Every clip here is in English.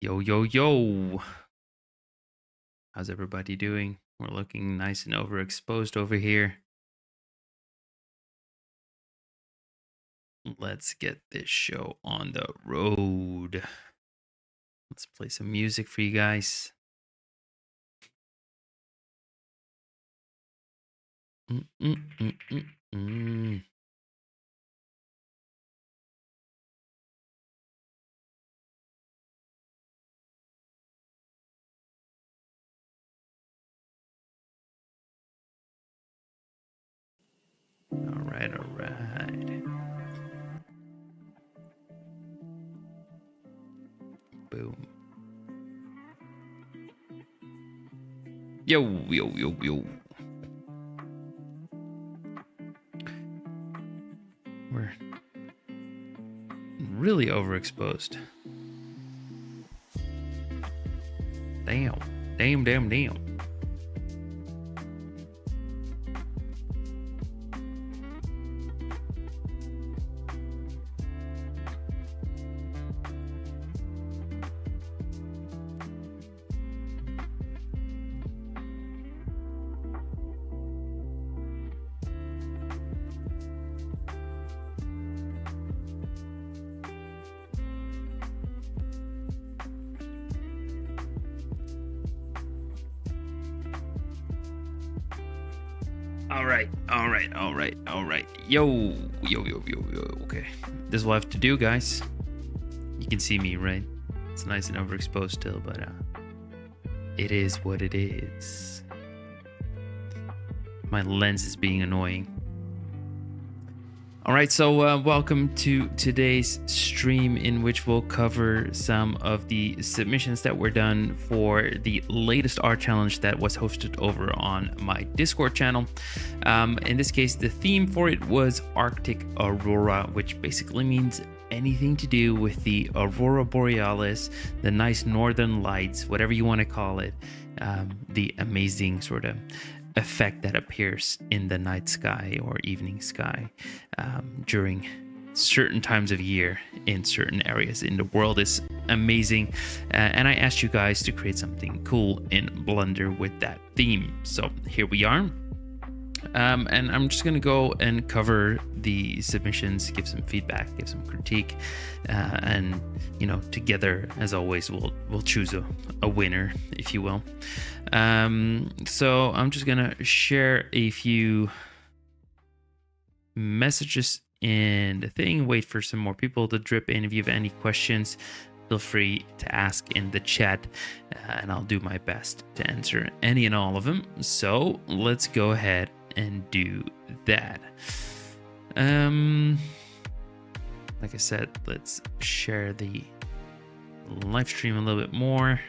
Yo, yo, yo. How's everybody doing? We're looking nice and overexposed over here. Let's get this show on the road. Let's play some music for you guys. Mm-mm-mm-mm-mm. All right, all right. Boom. Yo, yo, yo, yo. We're really overexposed. Damn. Damn, damn, damn. All right, all right, all right, all right. Yo, yo, yo, yo, yo. Okay, this is what I have to do, guys. You can see me, right? It's nice and overexposed still, but it is what it is. My lens is being annoying. All right, so welcome to today's stream in which we'll cover some of the submissions that were done for the latest art challenge that was hosted over on my Discord channel. In this case, the theme for it was Arctic Aurora, which basically means anything to do with the Aurora Borealis, the nice northern lights, whatever you want to call it, the amazing sort of effect that appears in the night sky or evening sky during certain times of year in certain areas in the world is amazing. And I asked you guys to create something cool in Blender with that theme. So here we are. And I'm just going to go and cover the submissions, give some feedback, give some critique, and you know, together as always we'll choose a winner, if you will. So I'm just gonna share a few messages in the thing, wait for some more people to drip in. If you have any questions, feel free to ask in the chat, and I'll do my best to answer any and all of them. So let's go ahead and do that. Like I said, let's share the live stream a little bit more,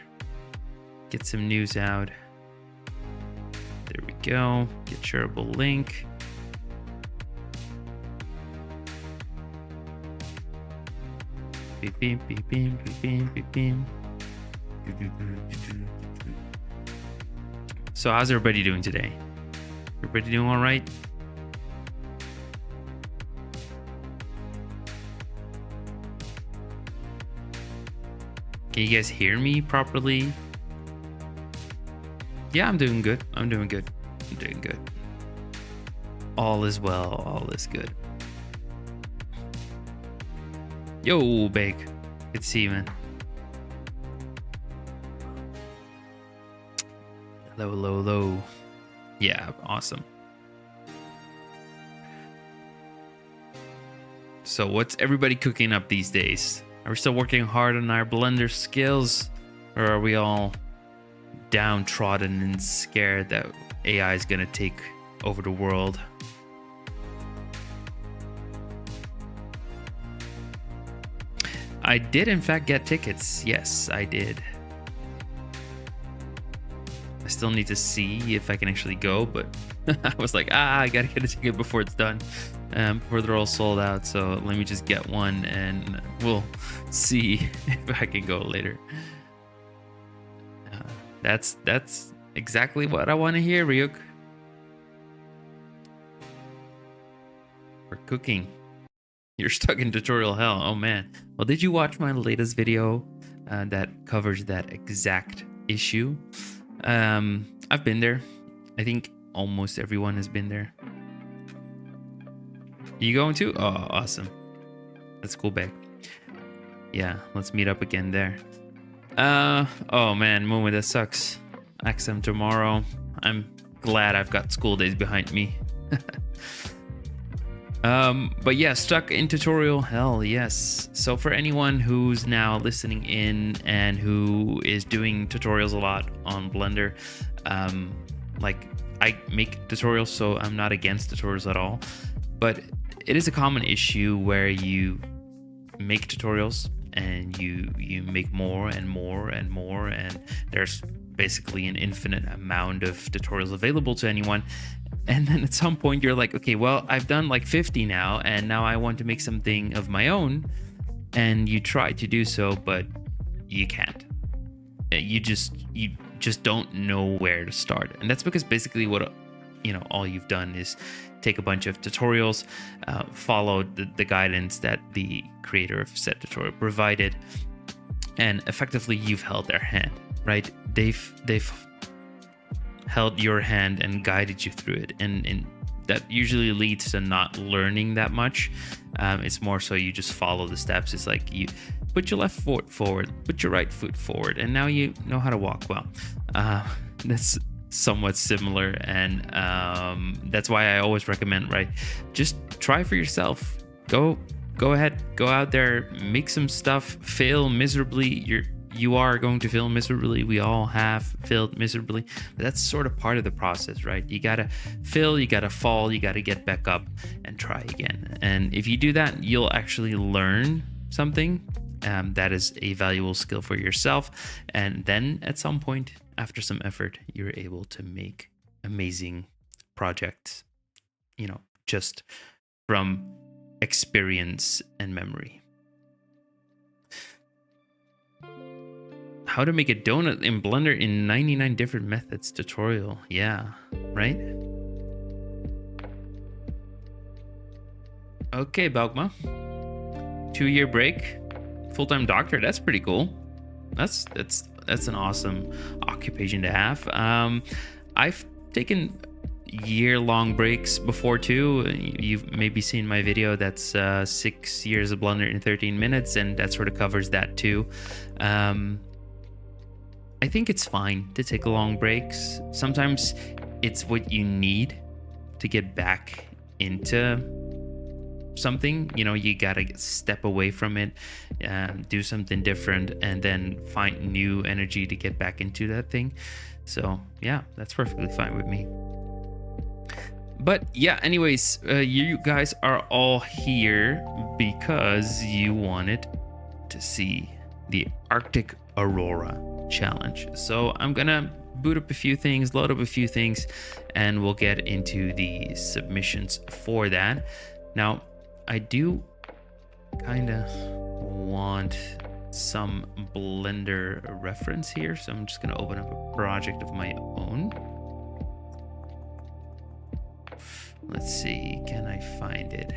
get some news out. There we go. Get shareable link. Beep, beep, beep, beep, beep, beep, beep, beep. So how's everybody doing today? Everybody doing all right? Can you guys hear me properly? Yeah, I'm doing good. I'm doing good. I'm doing good. All is well. All is good. Yo, Bake. Good to see you, man. Hello, hello, hello. Yeah, awesome. So what's everybody cooking up these days? Are we still working hard on our Blender skills? Or are we all downtrodden and scared that AI is gonna take over the world? I did in fact get tickets. Yes, I did. I still need to see if I can actually go, but I was like, I gotta get a ticket before it's done, before they're all sold out. So let me just get one and we'll see if I can go later. That's exactly what I want to hear, Ryuk. We're cooking. You're stuck in tutorial hell. Oh man. Well, did you watch my latest video that covers that exact issue. I've been there. I think almost everyone has been there. You going to? Oh, awesome. That's cool, babe. Yeah, let's meet up again there. Oh man, Momo, that sucks. Exam tomorrow. I'm glad I've got school days behind me. But yeah, stuck in tutorial, hell yes. So for anyone who's now listening in and who is doing tutorials a lot on Blender, like I make tutorials, so I'm not against tutorials at all, but it is a common issue where you make tutorials and you make more and more and more, and there's basically an infinite amount of tutorials available to anyone. And then at some point you're like, okay, well, I've done like 50 now, and now I want to make something of my own. And you try to do so, but you can't. You just don't know where to start. And that's because basically what, all you've done is take a bunch of tutorials, follow the guidance that the creator of said tutorial provided, and effectively you've held their hand, right? They've held your hand and guided you through it, and that usually leads to not learning that much. It's more so you just follow the steps. It's like you put your left foot forward, put your right foot forward, and now you know how to walk. Well, that's somewhat similar, and that's why I always recommend, right, just try for yourself. Go ahead, go out there, make some stuff, fail miserably. You are going to fail miserably. We all have failed miserably, but that's sort of part of the process, right? You gotta fail, you gotta fall, you gotta get back up and try again. And if you do that, you'll actually learn something that is a valuable skill for yourself. And then at some point, after some effort, you're able to make amazing projects, just from experience and memory. How to make a donut in Blender in 99 different methods tutorial. Yeah, right? Okay, Balkma. 2-year break. Full-time doctor. That's pretty cool. That's an awesome occupation to have. I've taken year-long breaks before too. You've maybe seen my video that's 6 years of Blender in 13 minutes, and that sort of covers that too. I think it's fine to take long breaks. Sometimes it's what you need to get back into something. You gotta step away from it, do something different, and then find new energy to get back into that thing. So yeah, that's perfectly fine with me. But yeah, anyways, you guys are all here because you wanted to see the Arctic Aurora challenge. So I'm gonna boot up a few things, load up a few things, and we'll get into the submissions for that. Now, I do kind of want some Blender reference here, so I'm just gonna open up a project of my own. Let's see, can I find it?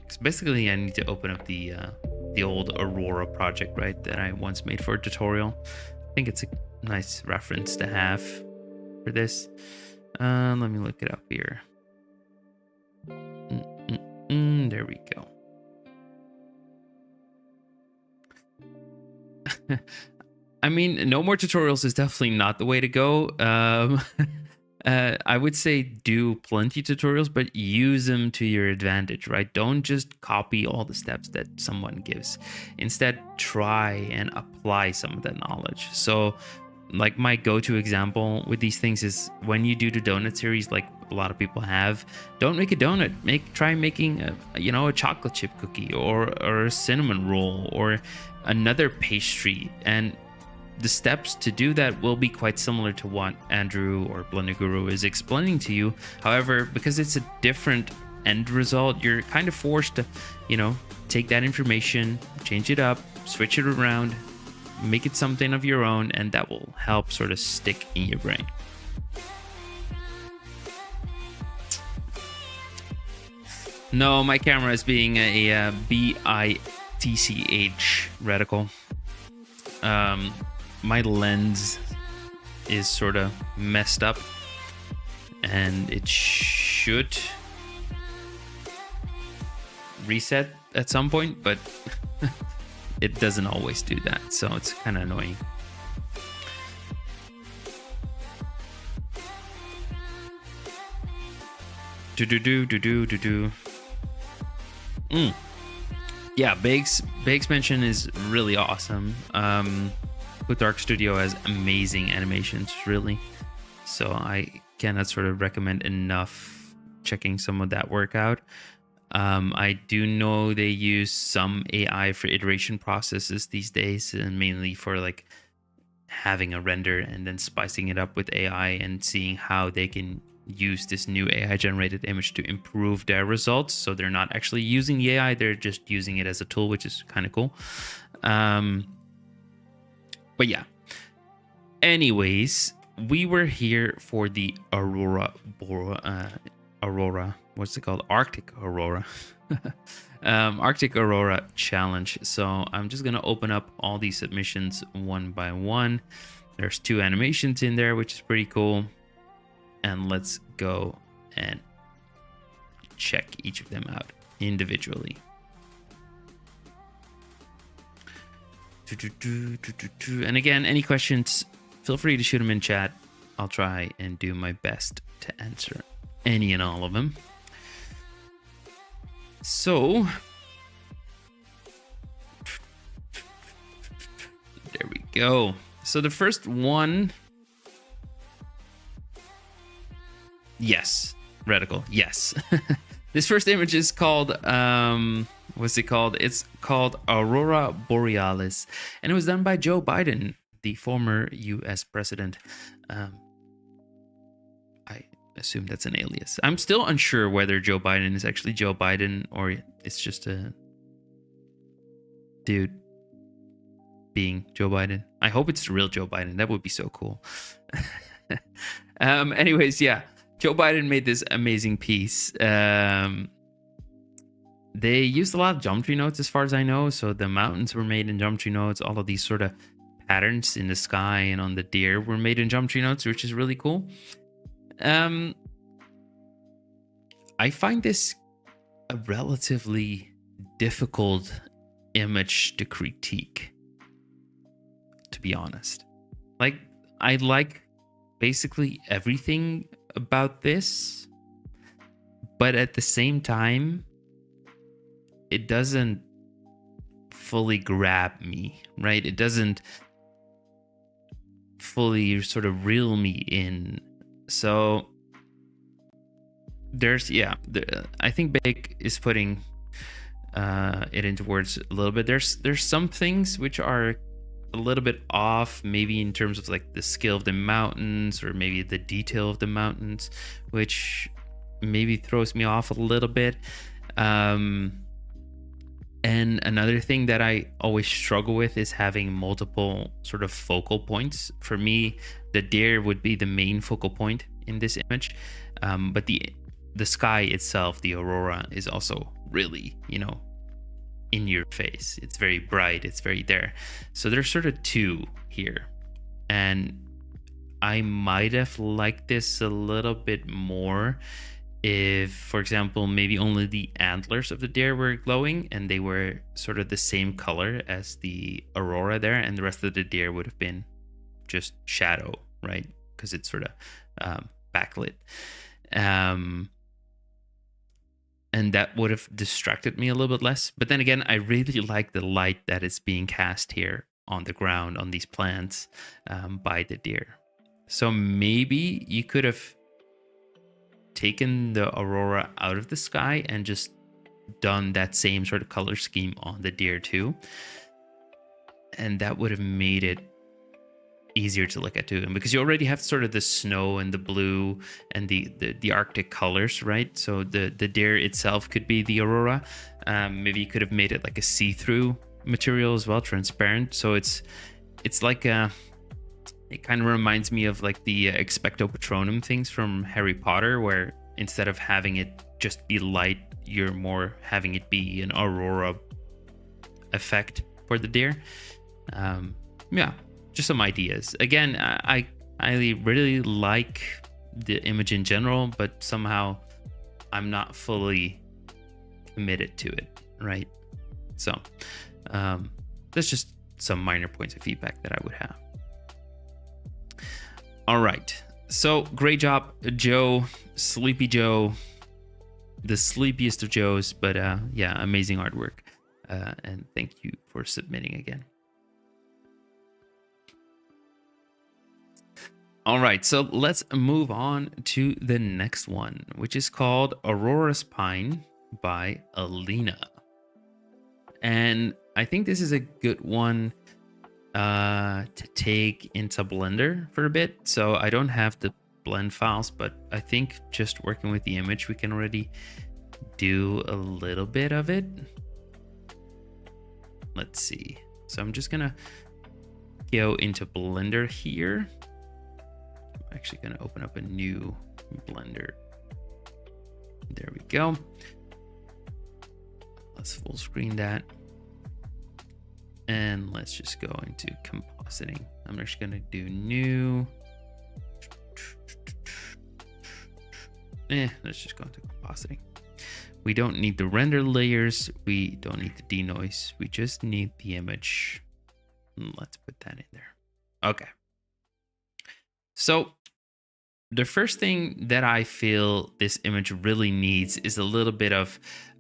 Because basically I need to open up the old Aurora project, right, that I once made for a tutorial. I think it's a nice reference to have for this. Let me look it up here. There we go. I mean, no more tutorials is definitely not the way to go. I would say do plenty tutorials, but use them to your advantage, right? Don't just copy all the steps that someone gives. Instead, try and apply some of that knowledge. So like my go-to example with these things is when you do the donut series, like a lot of people have, don't make a donut. Try making a chocolate chip cookie or a cinnamon roll or another pastry, and the steps to do that will be quite similar to what Andrew or Blender Guru is explaining to you. However, because it's a different end result, you're kind of forced to, take that information, change it up, switch it around, make it something of your own, and that will help sort of stick in your brain. No, my camera is being a BITCH reticle. My lens is sort of messed up, and it should reset at some point, but it doesn't always do that, so it's kind of annoying. Yeah, Bake's mention is really awesome. Dark Studio has amazing animations, really. So I cannot sort of recommend enough checking some of that work out. I do know they use some AI for iteration processes these days, and mainly for like having a render and then spicing it up with AI and seeing how they can use this new AI generated image to improve their results. So they're not actually using the AI, they're just using it as a tool, which is kind of cool. But yeah, anyways, we were here for the Aurora, what's it called? Arctic Aurora. Arctic Aurora challenge. So I'm just gonna open up all these submissions one by one. There's 2 animations in there, which is pretty cool. And let's go and check each of them out individually. And again, any questions, feel free to shoot them in chat. I'll try and do my best to answer any and all of them. So there we go. So the first one, yes, reticle, yes. This first image is called what's it called? It's called Aurora Borealis, and it was done by Joe Biden, the former US president. I assume that's an alias. I'm still unsure whether Joe Biden is actually Joe Biden or it's just a dude being Joe Biden. I hope it's the real Joe Biden. That would be so cool. Anyways, yeah, Joe Biden made this amazing piece. They used a lot of geometry nodes as far as I know. So the mountains were made in geometry nodes. All of these sort of patterns in the sky and on the deer were made in geometry nodes, which is really cool. I find this a relatively difficult image to critique, to be honest. Like, I like basically everything about this, but at the same time, it doesn't fully grab me, right? It doesn't fully sort of reel me in. So there's, yeah, I think Bake is putting it into words a little bit. There's some things which are a little bit off, maybe in terms of like the scale of the mountains or maybe the detail of the mountains, which maybe throws me off a little bit. And another thing that I always struggle with is having multiple sort of focal points. For me, the deer would be the main focal point in this image, but the sky itself, the aurora, is also really, in your face. It's very bright, it's very there. So there's sort of 2 here, and I might have liked this a little bit more if, for example, maybe only the antlers of the deer were glowing and they were sort of the same color as the aurora there, and the rest of the deer would have been just shadow, right? Because it's sort of backlit. And that would have distracted me a little bit less. But then again, I really like the light that is being cast here on the ground, on these plants, by the deer. So maybe you could have taken the aurora out of the sky and just done that same sort of color scheme on the deer too, and that would have made it easier to look at too. And because you already have sort of the snow and the blue and the Arctic colors, right? So the deer itself could be the aurora. Maybe you could have made it like a see-through material as well, transparent. So it's like it kind of reminds me of like the Expecto Patronum things from Harry Potter, where instead of having it just be light, you're more having it be an aurora effect for the deer. yeah, just some ideas. Again, I really like the image in general, but somehow I'm not fully committed to it, right? So that's just some minor points of feedback that I would have. All right, so great job, Joe, Sleepy Joe, the sleepiest of Joes, but yeah, amazing artwork, and thank you for submitting again. All right, so let's move on to the next one, which is called Aurora Spine by Alina. And I think this is a good one to take into Blender for a bit. So I don't have the blend files, but I think just working with the image, we can already do a little bit of it. Let's see. So I'm just gonna go into Blender here. I'm actually gonna open up a new Blender. There we go. Let's full screen that. And let's just go into compositing. I'm just gonna do new. Let's just go into compositing. We don't need the render layers. We don't need the denoise. We just need the image. Let's put that in there. Okay. So the first thing that I feel this image really needs is a little bit of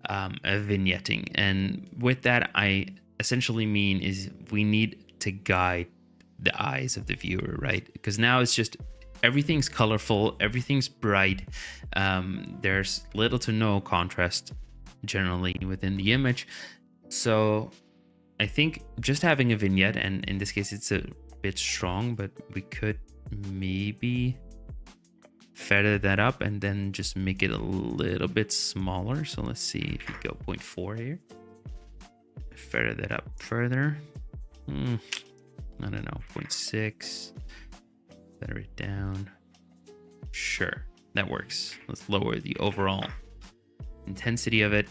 a vignetting. And with that, I essentially mean is we need to guide the eyes of the viewer, right? Because now it's just everything's colorful, everything's bright. There's little to no contrast generally within the image. So I think just having a vignette, and in this case it's a bit strong, but we could maybe feather that up and then just make it a little bit smaller. So let's see if we go 0.4 here. Feather that up further. I don't know, 0.6. Feather it down. Sure, that works. Let's lower the overall intensity of it.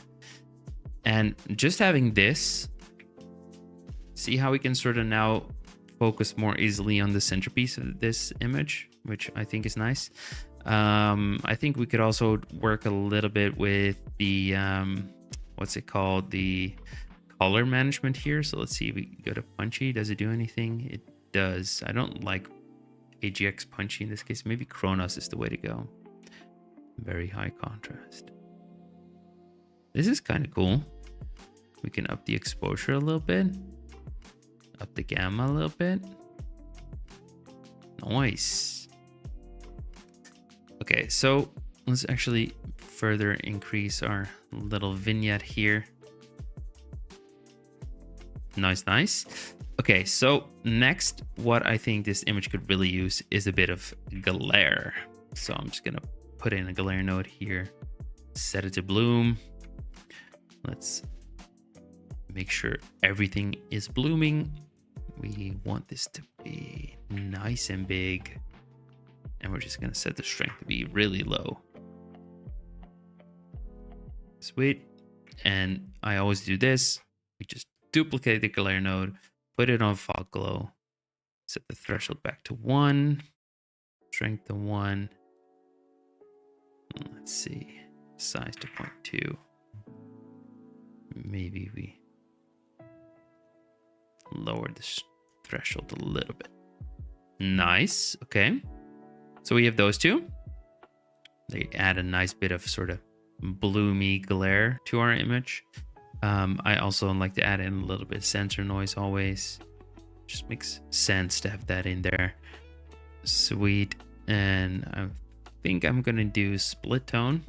And just having this, see how we can sort of now focus more easily on the centerpiece of this image, which I think is nice. I think we could also work a little bit with the what's it called, the color management here. So let's see if we go to punchy. Does it do anything? It does. I don't like AGX punchy in this case. Maybe Chronos is the way to go. Very high contrast. This is kind of cool. We can up the exposure a little bit, up the gamma a little bit. Nice. Okay, so let's actually further increase our little vignette here. Nice. Okay, so next, what I think this image could really use is a bit of glare. So I'm just gonna put in a glare node here, set it to bloom. Let's make sure everything is blooming. We want this to be nice and big. And we're just gonna set the strength to be really low. Sweet. And I always do this. We just duplicate the glare node, put it on fog glow, set the threshold back to 1, strength to 1. Let's see, size to 0.2. Maybe we lower the threshold a little bit. Nice. Okay. So we have those two. They add a nice bit of sort of bloomy glare to our image. I also like to add in a little bit of sensor noise always. Just makes sense to have that in there. Sweet. And I think I'm gonna do split tone.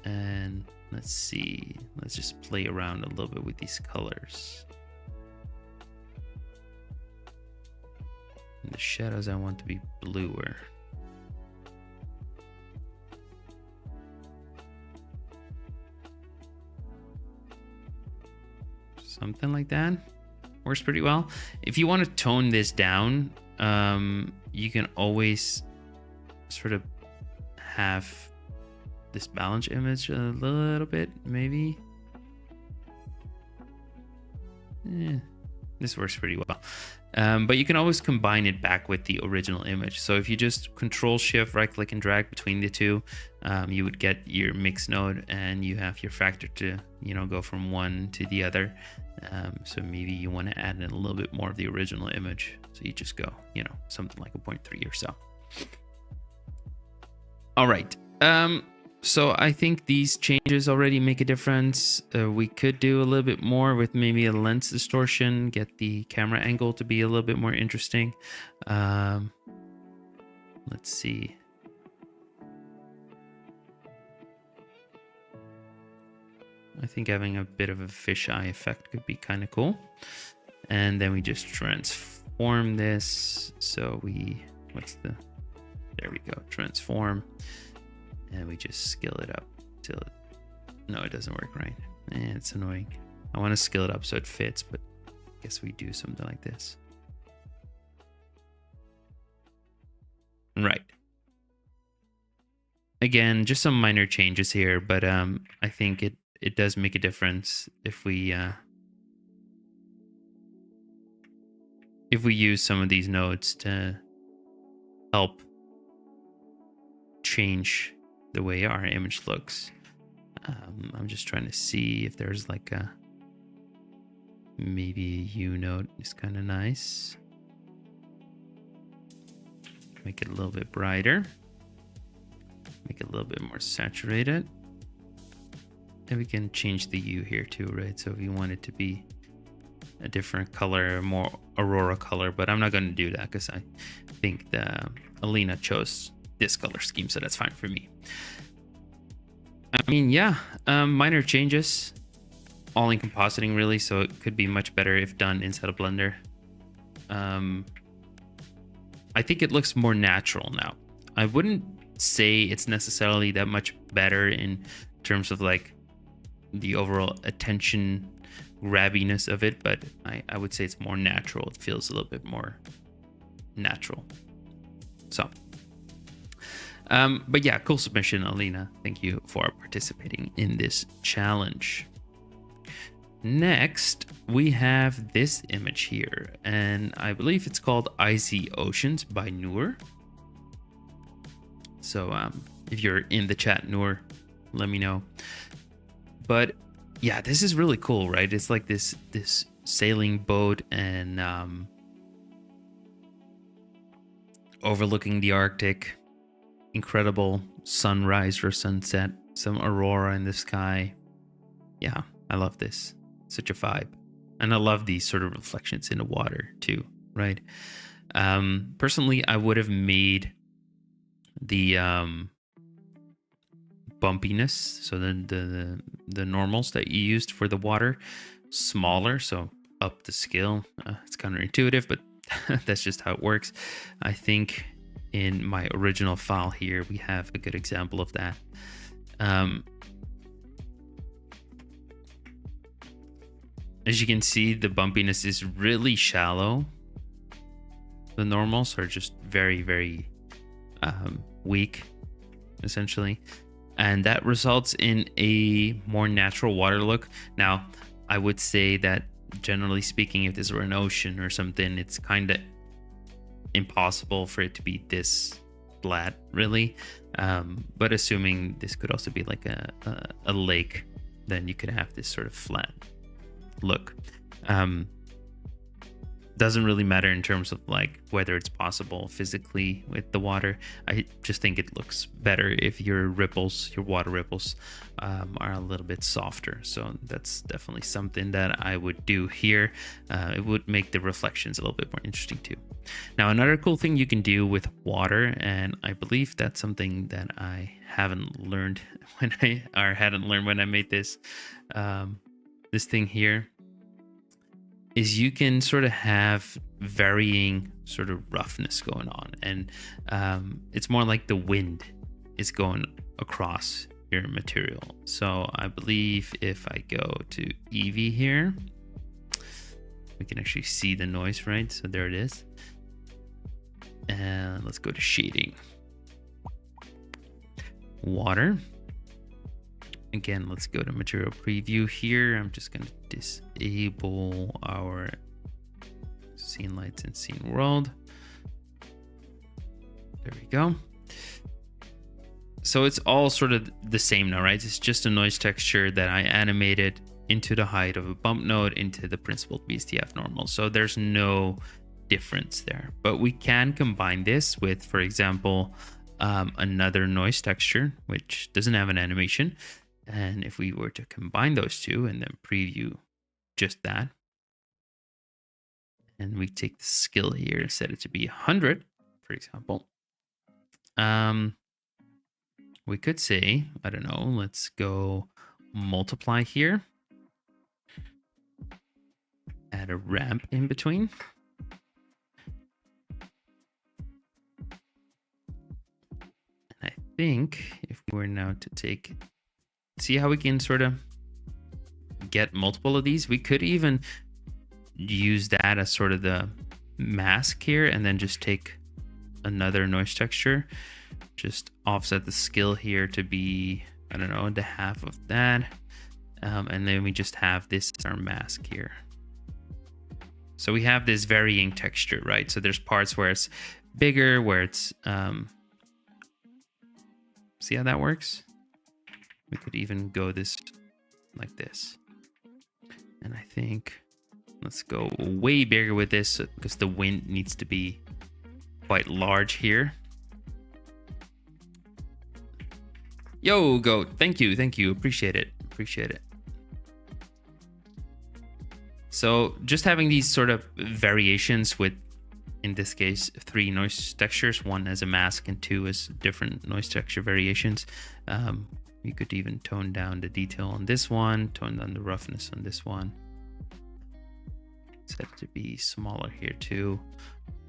And let's see. Let's just play around a little bit with these colors. And the shadows I want to be bluer. Something like that works pretty well. If you want to tone this down, you can always sort of have this balance image a little bit, maybe. this works pretty well. But you can always combine it back with the original image. So if you just Control Shift, right click and drag between the two, you would get your mix node, and you have your factor to, you know, go from one to the other. So maybe you want to add in a little bit more of the original image. So you just go, you know, something like a 0.3 or so. All right. So I think these changes already make a difference. We could do a little bit more with maybe a lens distortion, get the camera angle to be a little bit more interesting. Let's see. I think having a bit of a fisheye effect could be kind of cool. And then we just transform this. So we, there we go, transform. And we just scale it up till it, no, it doesn't work right. It's annoying. I want to scale it up so it fits, but I guess we do something like this. Right. Again, just some minor changes here, but I think it does make a difference if we use some of these nodes to help change the way our image looks. I'm just trying to see if there's like a, maybe a U node is kind of nice. Make it a little bit brighter. Make it a little bit more saturated. And we can change the U here too, right? So if you want it to be a different color, more Aurora color, but I'm not going to do that because I think the Alina chose this color scheme, so that's fine for me. I mean, yeah, minor changes, all in compositing really, so it could be much better if done inside of Blender. I think it looks more natural now. I wouldn't say it's necessarily that much better in terms of like the overall attention grabbiness of it, but I would say it's more natural. It feels a little bit more natural. So but yeah, cool submission, Alina. Thank you for participating in this challenge. Next, we have this image here, and I believe it's called Icy Oceans by Noor. So if you're in the chat, Noor, let me know. But yeah, this is really cool, right? It's like this sailing boat and overlooking the Arctic. Incredible sunrise or sunset, some aurora in the sky. Yeah, I love this. Such a vibe. And I love these sort of reflections in the water too, right? Personally, I would have made the bumpiness, so the normals that you used for the water, smaller, so up the scale. It's counterintuitive, but that's just how it works. I think in my original file here, we have a good example of that. As you can see, the bumpiness is really shallow. The normals are just very, very weak, essentially. And that results in a more natural water look. Now, I would say that generally speaking, if this were an ocean or something, it's kind of impossible for it to be this flat, really. But assuming this could also be like a lake, then you could have this sort of flat look. Doesn't really matter in terms of like whether it's possible physically with the water. I just think it looks better if your ripples, your water ripples, are a little bit softer. So that's definitely something that I would do here. It would make the reflections a little bit more interesting too. Now, another cool thing you can do with water, and I believe that's something that I haven't learned when I made this, this thing here, is you can sort of have varying sort of roughness going on, and it's more like the wind is going across your material. So I believe if I go to Eevee here, we can actually see the noise, right? So there it is. And let's go to shading. Water. Again, let's go to material preview here. I'm just going to disable our Scene lights and scene world. There we go. So it's all sort of the same now, right? It's just a noise texture that I animated into the height of a bump node into the principled BSTF normal. So there's no difference there. But we can combine this with, for example, another noise texture, which doesn't have an animation. And if we were to combine those two and then preview just that, and we take the skill here, set it to be 100, for example. We could say, I don't know, let's go multiply here. Add a ramp in between. And I think if we were now to take, see how we can sort of get multiple of these? We could even use that as sort of the mask here and then just take another noise texture. Just offset the skill here to be, I don't know, the half of that. And then we just have this as our mask here. So we have this varying texture, right? So there's parts where it's bigger, where it's, see how that works? We could even go this like this. And I think let's go way bigger with this because the wind needs to be quite large here. Yo, Goat, thank you, appreciate it. So just having these sort of variations with, in this case, 3 noise textures, 1 as a mask and 2 as different noise texture variations. You could even tone down the detail on this one, tone down the roughness on this one. Set it to be smaller here too.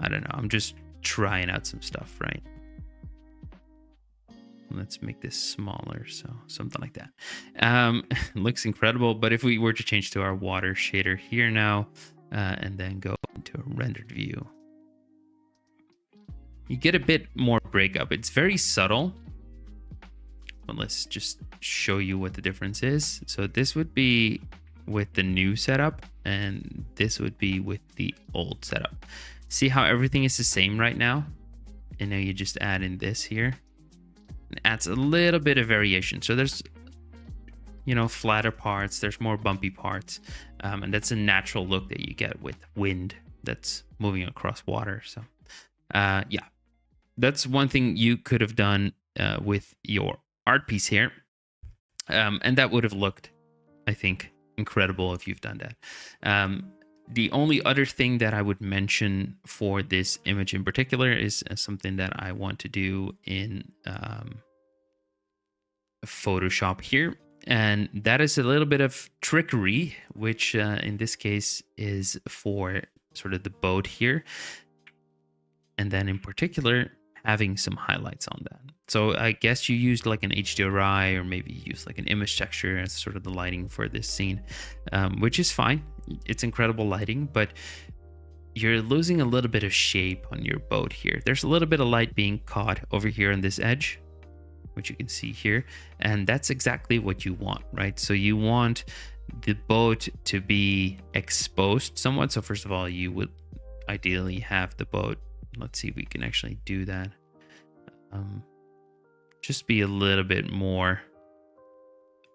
I don't know, I'm just trying out some stuff, right? Let's make this smaller, so something like that. Looks incredible, but if we were to change to our water shader here now, and then go into a rendered view, you get a bit more breakup. It's very subtle, but let's just show you what the difference is. So this would be with the new setup, and this would be with the old setup. See how everything is the same right now? And now you just add in this here. It adds a little bit of variation. So there's, you know, flatter parts, there's more bumpy parts, and that's a natural look that you get with wind that's moving across water. So yeah, that's one thing you could have done with your art piece here, and that would have looked, I think, incredible if you've done that. The only other thing that I would mention for this image in particular is something that I want to do in Photoshop here. And that is a little bit of trickery, which in this case is for sort of the boat here. And then in particular, having some highlights on that. So I guess you used like an HDRI, or maybe you used like an image texture as sort of the lighting for this scene, which is fine. It's incredible lighting, but you're losing a little bit of shape on your boat here. There's a little bit of light being caught over here on this edge, which you can see here. And that's exactly what you want, right? So you want the boat to be exposed somewhat. So first of all, you would ideally have the boat, let's see if we can actually do that. Just be a little bit more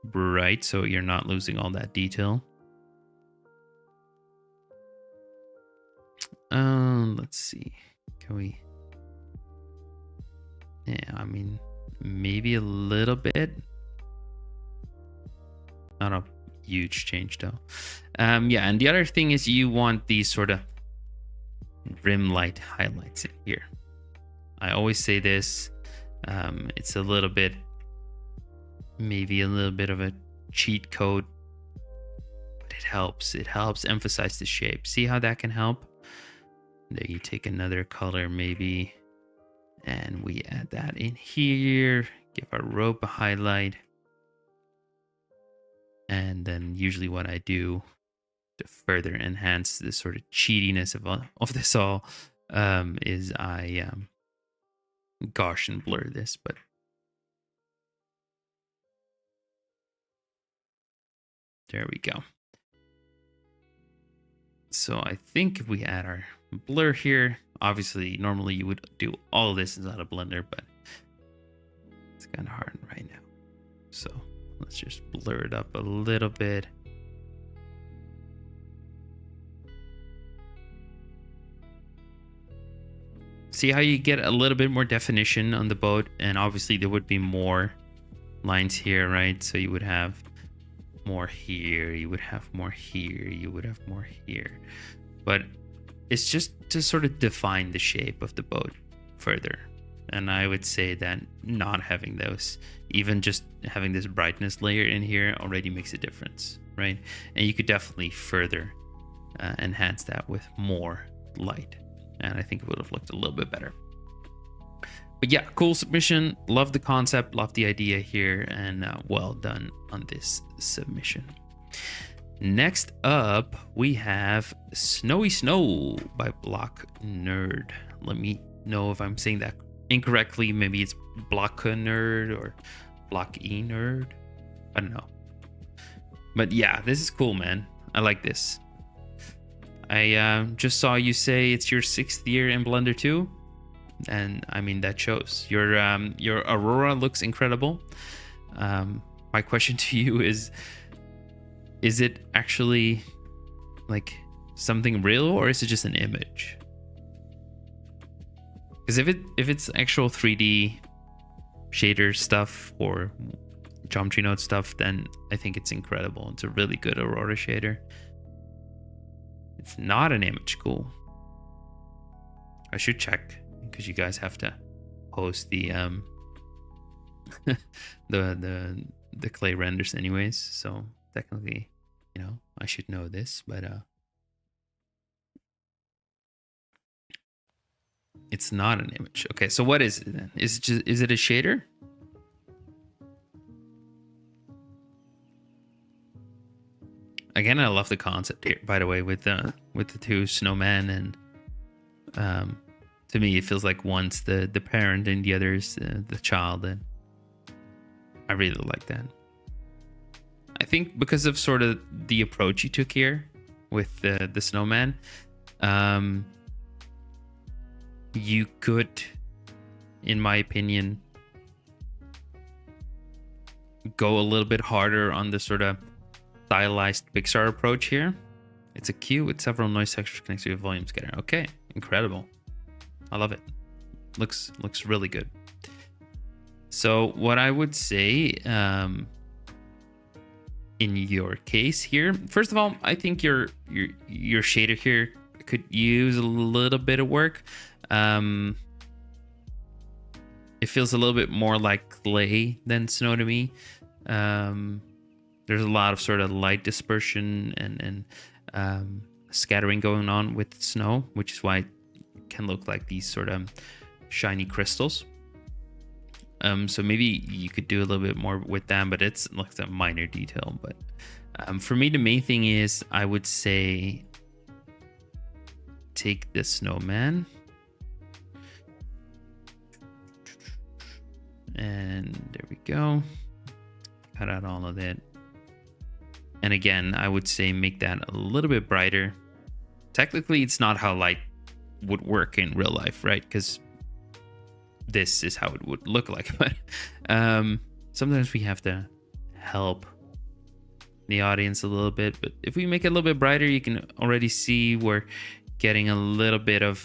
bright so you're not losing all that detail. Let's see. Can we? Yeah, I mean, maybe a little bit. Not a huge change though. Yeah, and the other thing is you want these sort of rim light highlights in here. I always say this. It's a little bit, maybe a little bit of a cheat code, but it helps. It helps emphasize the shape. See how that can help? Then you take another color maybe, and we add that in here. Give our rope a highlight. And then usually what I do to further enhance the sort of cheatiness of this all is I Gaussian blur this, but there we go. So I think if we add our blur here, obviously normally you would do all of this inside a blender, but it's kind of hard right now. So let's just blur it up a little bit. See how you get a little bit more definition on the boat, and obviously there would be more lines here, right? So you would have more here, you would have more here, you would have more here, but it's just to sort of define the shape of the boat further. And I would say that not having those, even just having this brightness layer in here already makes a difference, right? And you could definitely further enhance that with more light, and I think it would have looked a little bit better. But yeah, cool submission. Love the concept, love the idea here, and well done on this submission. Next up, we have Snowy Snow by Block Nerd. Let me know if I'm saying that incorrectly. Maybe it's Block Nerd or Block E Nerd. I don't know. But yeah, this is cool, man. I like this. I just saw you say it's your 6th year in Blender 2. And I mean, that shows. Your Aurora looks incredible. My question to you is it actually like something real, or is it just an image? Because if it's actual 3D shader stuff or geometry node stuff, then I think it's incredible. It's a really good Aurora shader. It's not an image. Cool. I should check, because you guys have to post the the clay renders anyways, so technically, you know, I should know this, but it's not an image. Okay, so what is it then? Is it a shader? Again, I love the concept here, by the way, with the 2 snowmen, and to me, it feels like one's the parent and the other's the child, and I really like that. I think because of sort of the approach you took here with the snowman, you could, in my opinion, go a little bit harder on the sort of stylized Pixar approach here. It's a cue with several noise textures connected to a volume scatter. Okay, incredible. I love it. Looks really good. So what I would say in your case here, first of all, I think your shader here could use a little bit of work. It feels a little bit more like clay than snow to me. There's a lot of sort of light dispersion and scattering going on with snow, which is why it can look like these sort of shiny crystals. So maybe you could do a little bit more with them, but it's like a minor detail. But for me, the main thing is, I would say take the snowman and there we go. Cut out all of that. And again, I would say make that a little bit brighter. Technically, it's not how light would work in real life, right? Because this is how it would look like. But sometimes we have to help the audience a little bit. But if we make it a little bit brighter, you can already see we're getting a little bit of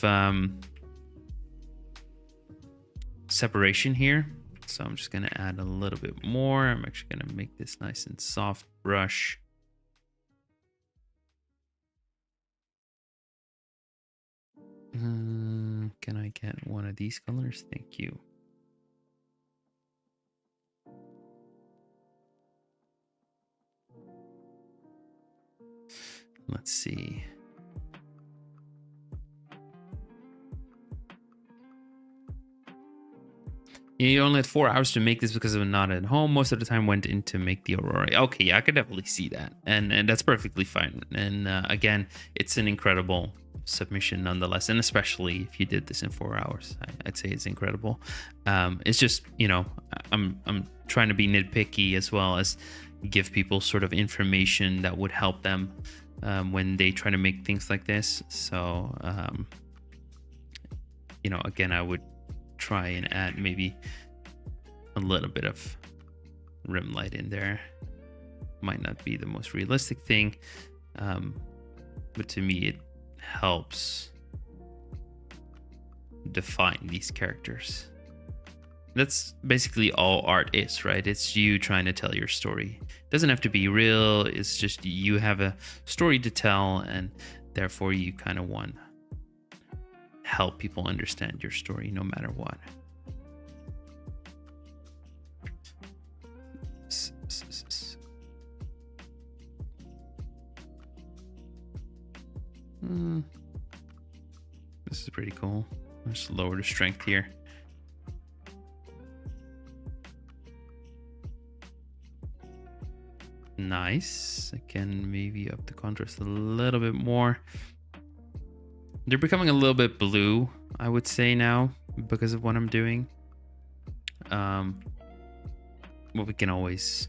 separation here. So I'm just going to add a little bit more. I'm actually going to make this nice and soft brush. Can I get one of these colors? Thank you. Let's see. You only had 4 hours to make this because I'm not at home. Most of the time went in to make the Aurora. Okay, yeah, I could definitely see that. And that's perfectly fine. And again, it's an incredible submission nonetheless. And especially if you did this in 4 hours, I'd say it's incredible. It's just, you know, I'm trying to be nitpicky as well as give people sort of information that would help them when they try to make things like this. So, again, I would try and add maybe a little bit of rim light in there. Might not be the most realistic thing, but to me it helps define these characters. That's basically all art is, right? It's you trying to tell your story. It doesn't have to be real. It's just you have a story to tell, and therefore you kind of want to help people understand your story no matter what. This is pretty cool. Let's lower the strength here. Nice. Again, maybe up the contrast a little bit more. They're becoming a little bit blue, I would say now, because of what I'm doing. Well, we can always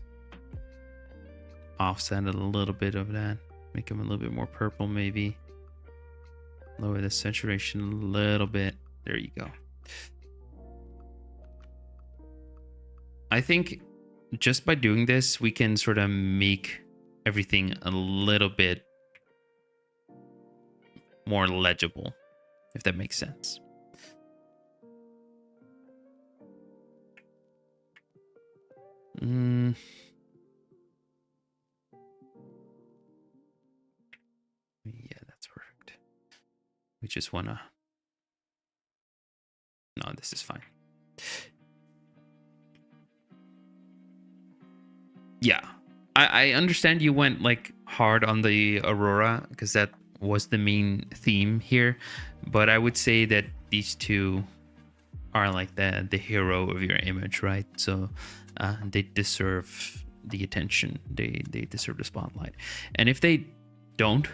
offset a little bit of that. Make them a little bit more purple, maybe. Lower the saturation a little bit. There you go. I think just by doing this, we can sort of make everything a little bit more legible, if that makes sense. Yeah, that's perfect. We just wanna... No, this is fine. Yeah, I understand you went like hard on the Aurora because that was the main theme here, but I would say that these two are like the hero of your image, right? So they deserve the attention. They deserve the spotlight. And if they don't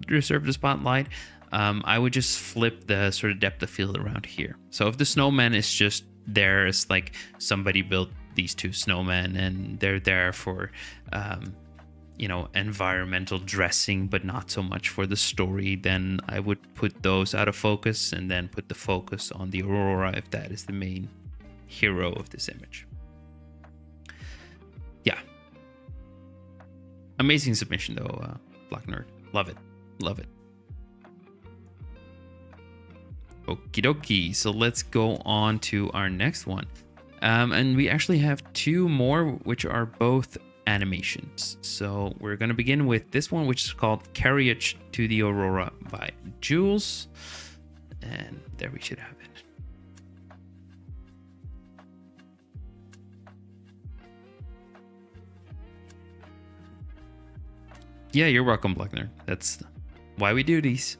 deserve the spotlight, I would just flip the sort of depth of field around here. So if the snowman is just there as like somebody built these two snowmen and they're there for environmental dressing but not so much for the story, then I would put those out of focus and then put the focus on the Aurora if that is the main hero of this image. Yeah, amazing submission though, Black Nerd. Love it. Okie dokie, so let's go on to our next one. And we actually have two more, which are both animations. So we're going to begin with this one, which is called Carriage to the Aurora by Jules. And there we should have it. Yeah, you're welcome, Blackner. That's why we do these.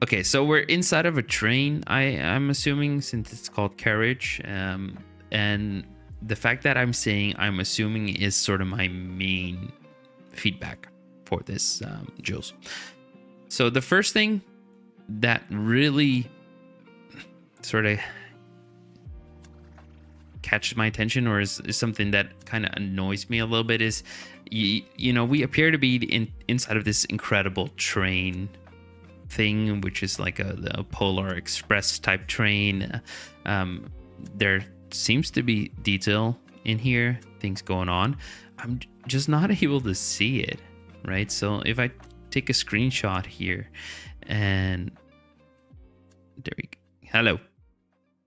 Okay, so we're inside of a train, I'm assuming, since it's called Carriage. And the fact that I'm saying I'm assuming is sort of my main feedback for this, Jules. So the first thing that really sort of catches my attention, or is something that kind of annoys me a little bit, is, we appear to be inside of this incredible train thing, which is like a Polar Express type train. There seems to be detail in here, things going on. I'm just not able to see it, right? So if I take a screenshot here, and there we go. Hello,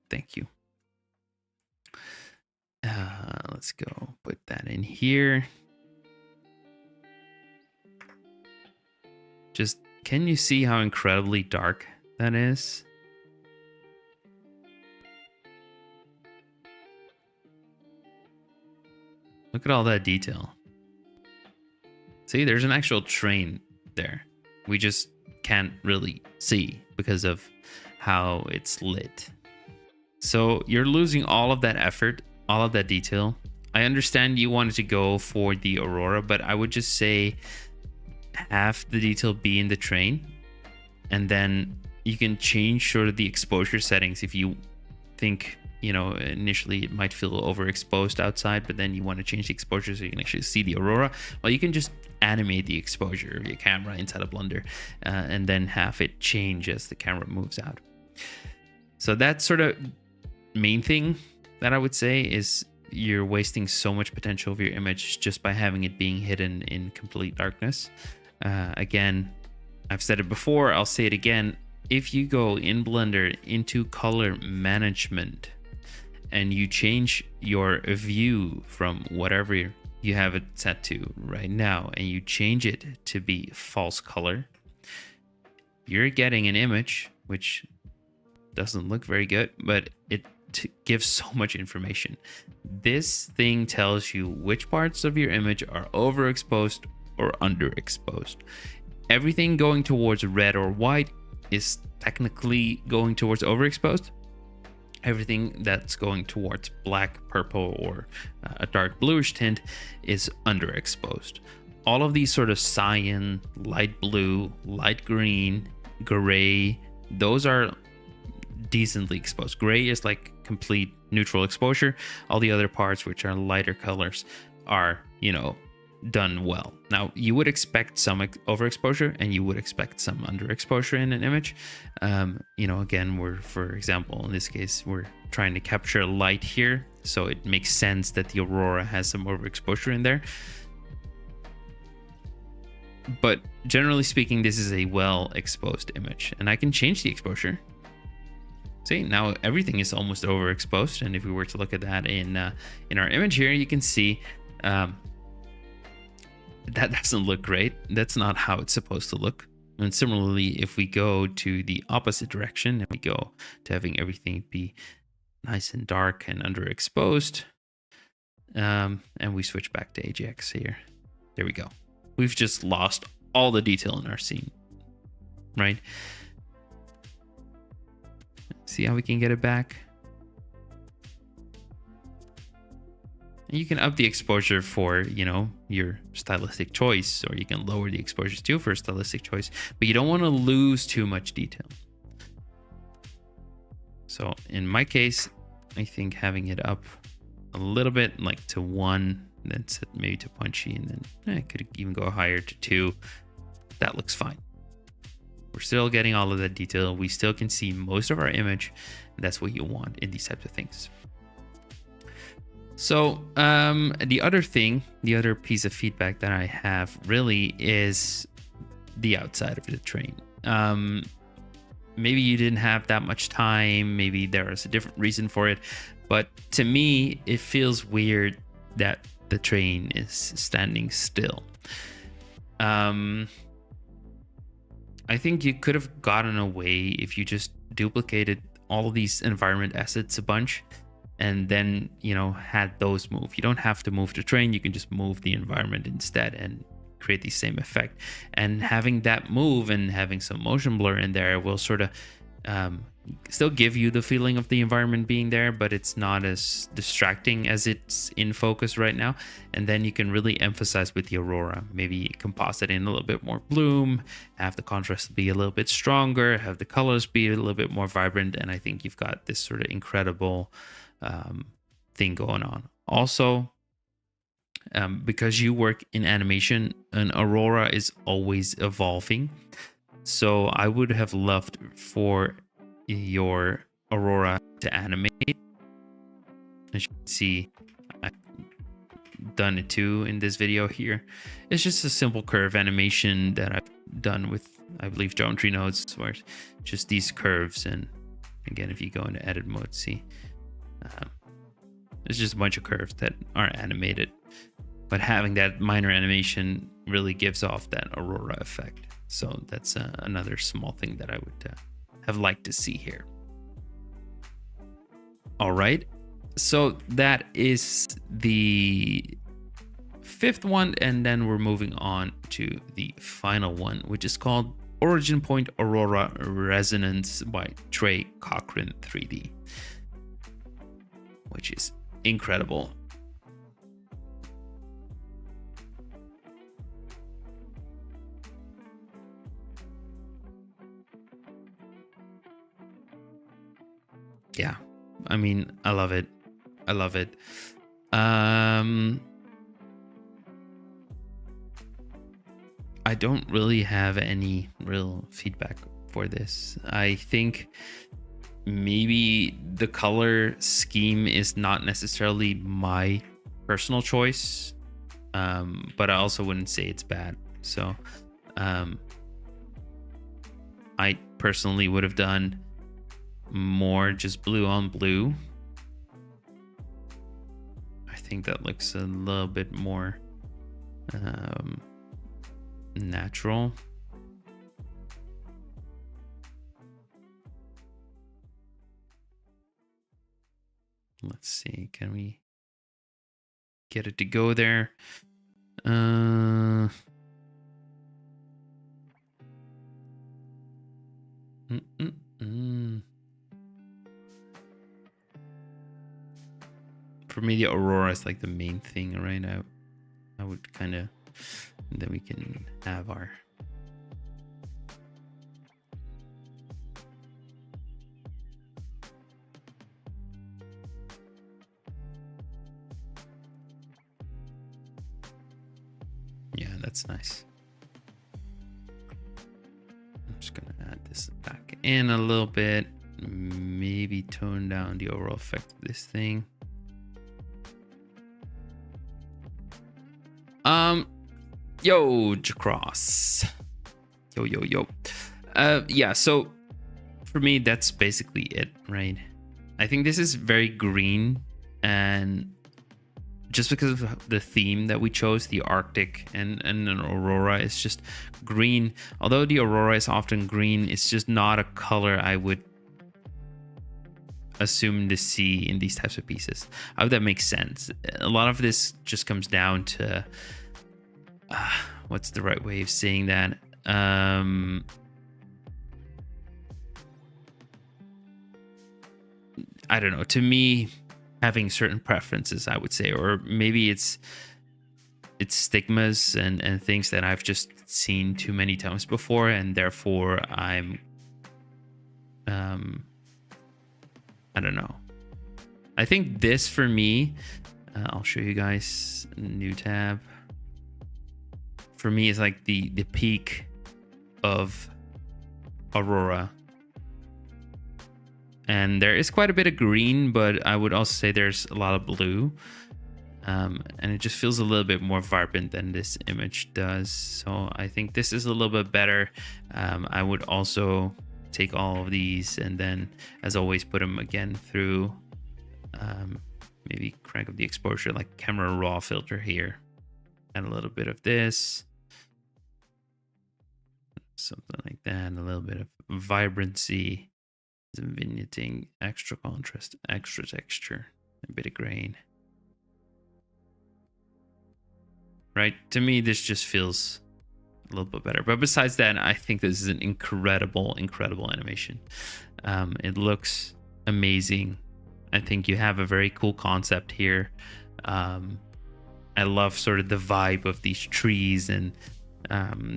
thank you. Let's go put that in here. Just, can you see how incredibly dark that is? Look at all that detail. See, there's an actual train there. We just can't really see because of how it's lit. So you're losing all of that effort, all of that detail. I understand you wanted to go for the Aurora, but I would just say have the detail be in the train, and then you can change sort of the exposure settings if you think you know, initially it might feel overexposed outside, but then you want to change the exposure so you can actually see the aurora. Well, you can just animate the exposure of your camera inside of Blender and then have it change as the camera moves out. So that's sort of main thing that I would say is you're wasting so much potential of your image just by having it being hidden in complete darkness. Again, I've said it before, I'll say it again. If you go in Blender into color management and you change your view from whatever you have it set to right now and you change it to be false color, you're getting an image which doesn't look very good, but it gives so much information. This thing tells you which parts of your image are overexposed or underexposed. Everything going towards red or white is technically going towards overexposed. Everything that's going towards black, purple, or a dark bluish tint is underexposed. All of these sort of cyan, light blue, light green, gray, those are decently exposed. Gray is like complete neutral exposure. All the other parts, which are lighter colors, are, you know, done well. Now, you would expect some overexposure and you would expect some underexposure in an image. You know, again, for example, in this case, we're trying to capture light here, so it makes sense that the aurora has some overexposure in there. But generally speaking, this is a well exposed image, and I can change the exposure. See, now everything is almost overexposed, and if we were to look at that in our image here, you can see that doesn't look great. That's not how it's supposed to look. And similarly, if we go to the opposite direction and we go to having everything be nice and dark and underexposed, and we switch back to AJX here, there we go. We've just lost all the detail in our scene, right? See how we can get it back? You can up the exposure for, you know, your stylistic choice, or you can lower the exposures too for a stylistic choice, but you don't want to lose too much detail. So in my case, I think having it up a little bit, like to 1, then set maybe to punchy, and then I could even go higher to 2. That looks fine. We're still getting all of that detail. We still can see most of our image, and that's what you want in these types of things. So the other piece of feedback that I have really is the outside of the train. Maybe you didn't have that much time. Maybe there is a different reason for it. But to me, it feels weird that the train is standing still. I think you could have gotten away if you just duplicated all of these environment assets a bunch and then, you know, had those move. You don't have to move the train. You can just move the environment instead and create the same effect. And having that move and having some motion blur in there will sort of still give you the feeling of the environment being there, but it's not as distracting as it's in focus right now. And then you can really emphasize with the aurora, maybe composite in a little bit more bloom, have the contrast be a little bit stronger, have the colors be a little bit more vibrant, and I think you've got this sort of incredible thing going on. Also, because you work in animation, an aurora is always evolving. So I would have loved for your aurora to animate. As you can see, I've done it too in this video here. It's just a simple curve animation that I've done with, I believe, geometry nodes, where it's just these curves. And again, if you go into edit mode, see, it's just a bunch of curves that are animated. But having that minor animation really gives off that aurora effect. So that's another small thing that I would have liked to see here. All right, so that is the 5th one, and then we're moving on to the final one, which is called Origin Point Aurora Resonance by Trey Cochran 3D, which is incredible. Yeah, I mean, I love it. I love it. I don't really have any real feedback for this. I think maybe the color scheme is not necessarily my personal choice, but I also wouldn't say it's bad. So I personally would have done more just blue on blue. I think that looks a little bit more natural. Let's see, can we get it to go there? For me, the Aurora is like the main thing right now. I would kind of, then we can have our that's nice. I'm just gonna add this back in a little bit, maybe tone down the overall effect of this thing. Yo, Jacross. Yo. Yeah, so for me, that's basically it, right? I think this is very green, and just because of the theme that we chose, the Arctic and an Aurora is just green. Although the Aurora is often green, it's just not a color I would assume to see in these types of pieces. I hope that makes sense. A lot of this just comes down to what's the right way of saying that? I don't know. To me, having certain preferences, I would say, or maybe it's stigmas and things that I've just seen too many times before, and therefore I'm I don't know. I think this for me, I'll show you guys a new tab. For me, is like the peak of Aurora. And there is quite a bit of green, but I would also say there's a lot of blue. And it just feels a little bit more vibrant than this image does. So I think this is a little bit better. I would also take all of these and then, as always, put them again through maybe crank up the exposure, like camera raw filter here. Add a little bit of this. Something like that. A little bit of vibrancy. Some vignetting, extra contrast, extra texture, a bit of grain. Right? To me, this just feels a little bit better. But besides that, I think this is an incredible animation. It looks amazing. I think you have a very cool concept here. I love sort of the vibe of these trees and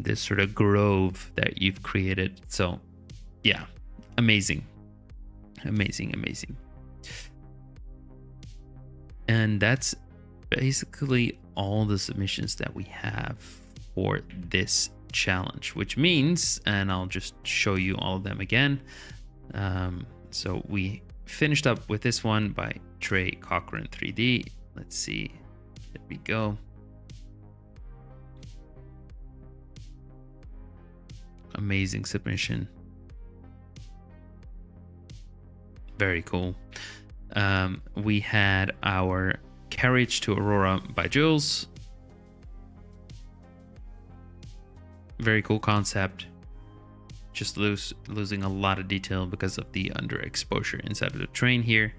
this sort of grove that you've created. So yeah, amazing. And that's basically all the submissions that we have for this challenge, which means, and I'll just show you all of them again. So we finished up with this one by Trey Cochran 3D. Let's see. There we go. Amazing submission. Very cool. We had our Carriage to Aurora by Jules. Very cool concept. Just losing a lot of detail because of the underexposure inside of the train here.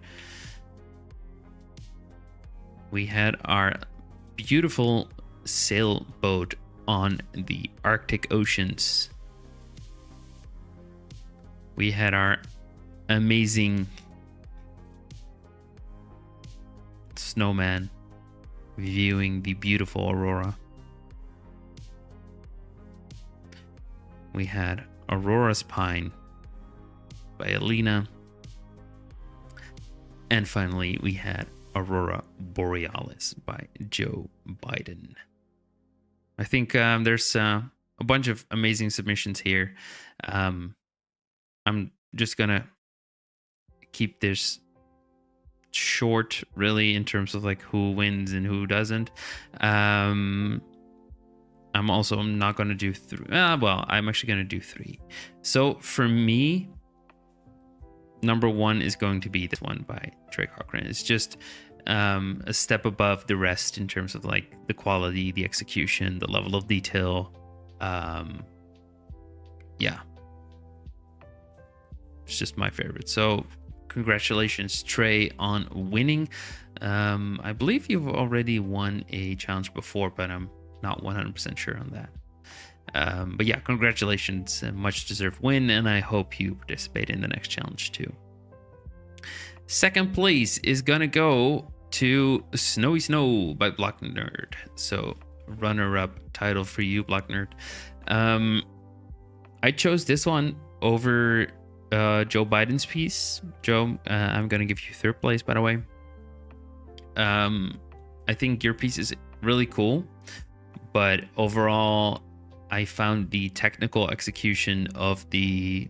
We had our beautiful sailboat on the Arctic Oceans. We had our amazing snowman viewing the beautiful Aurora. We had Aurora Spine by Alina. And finally, we had Aurora Borealis by Joe Biden. I think there's a bunch of amazing submissions here. I'm just going to keep this short, really, in terms of like who wins and who doesn't. I'm not going to do three. I'm actually going to do three. So for me, number one is going to be this one by Trey Cochran. It's just a step above the rest in terms of like the quality, the execution, the level of detail. Yeah, it's just my favorite. So congratulations, Trey, on winning. I believe you've already won a challenge before, but I'm not 100% sure on that. But yeah, congratulations, much deserved win, and I hope you participate in the next challenge too. Second place is gonna go to Snowy Snow by Block Nerd. So runner-up title for you, Block Nerd. I chose this one over Joe Biden's piece. Joe, I'm gonna give you third place, by the way. I think your piece is really cool, but overall I found the technical execution of the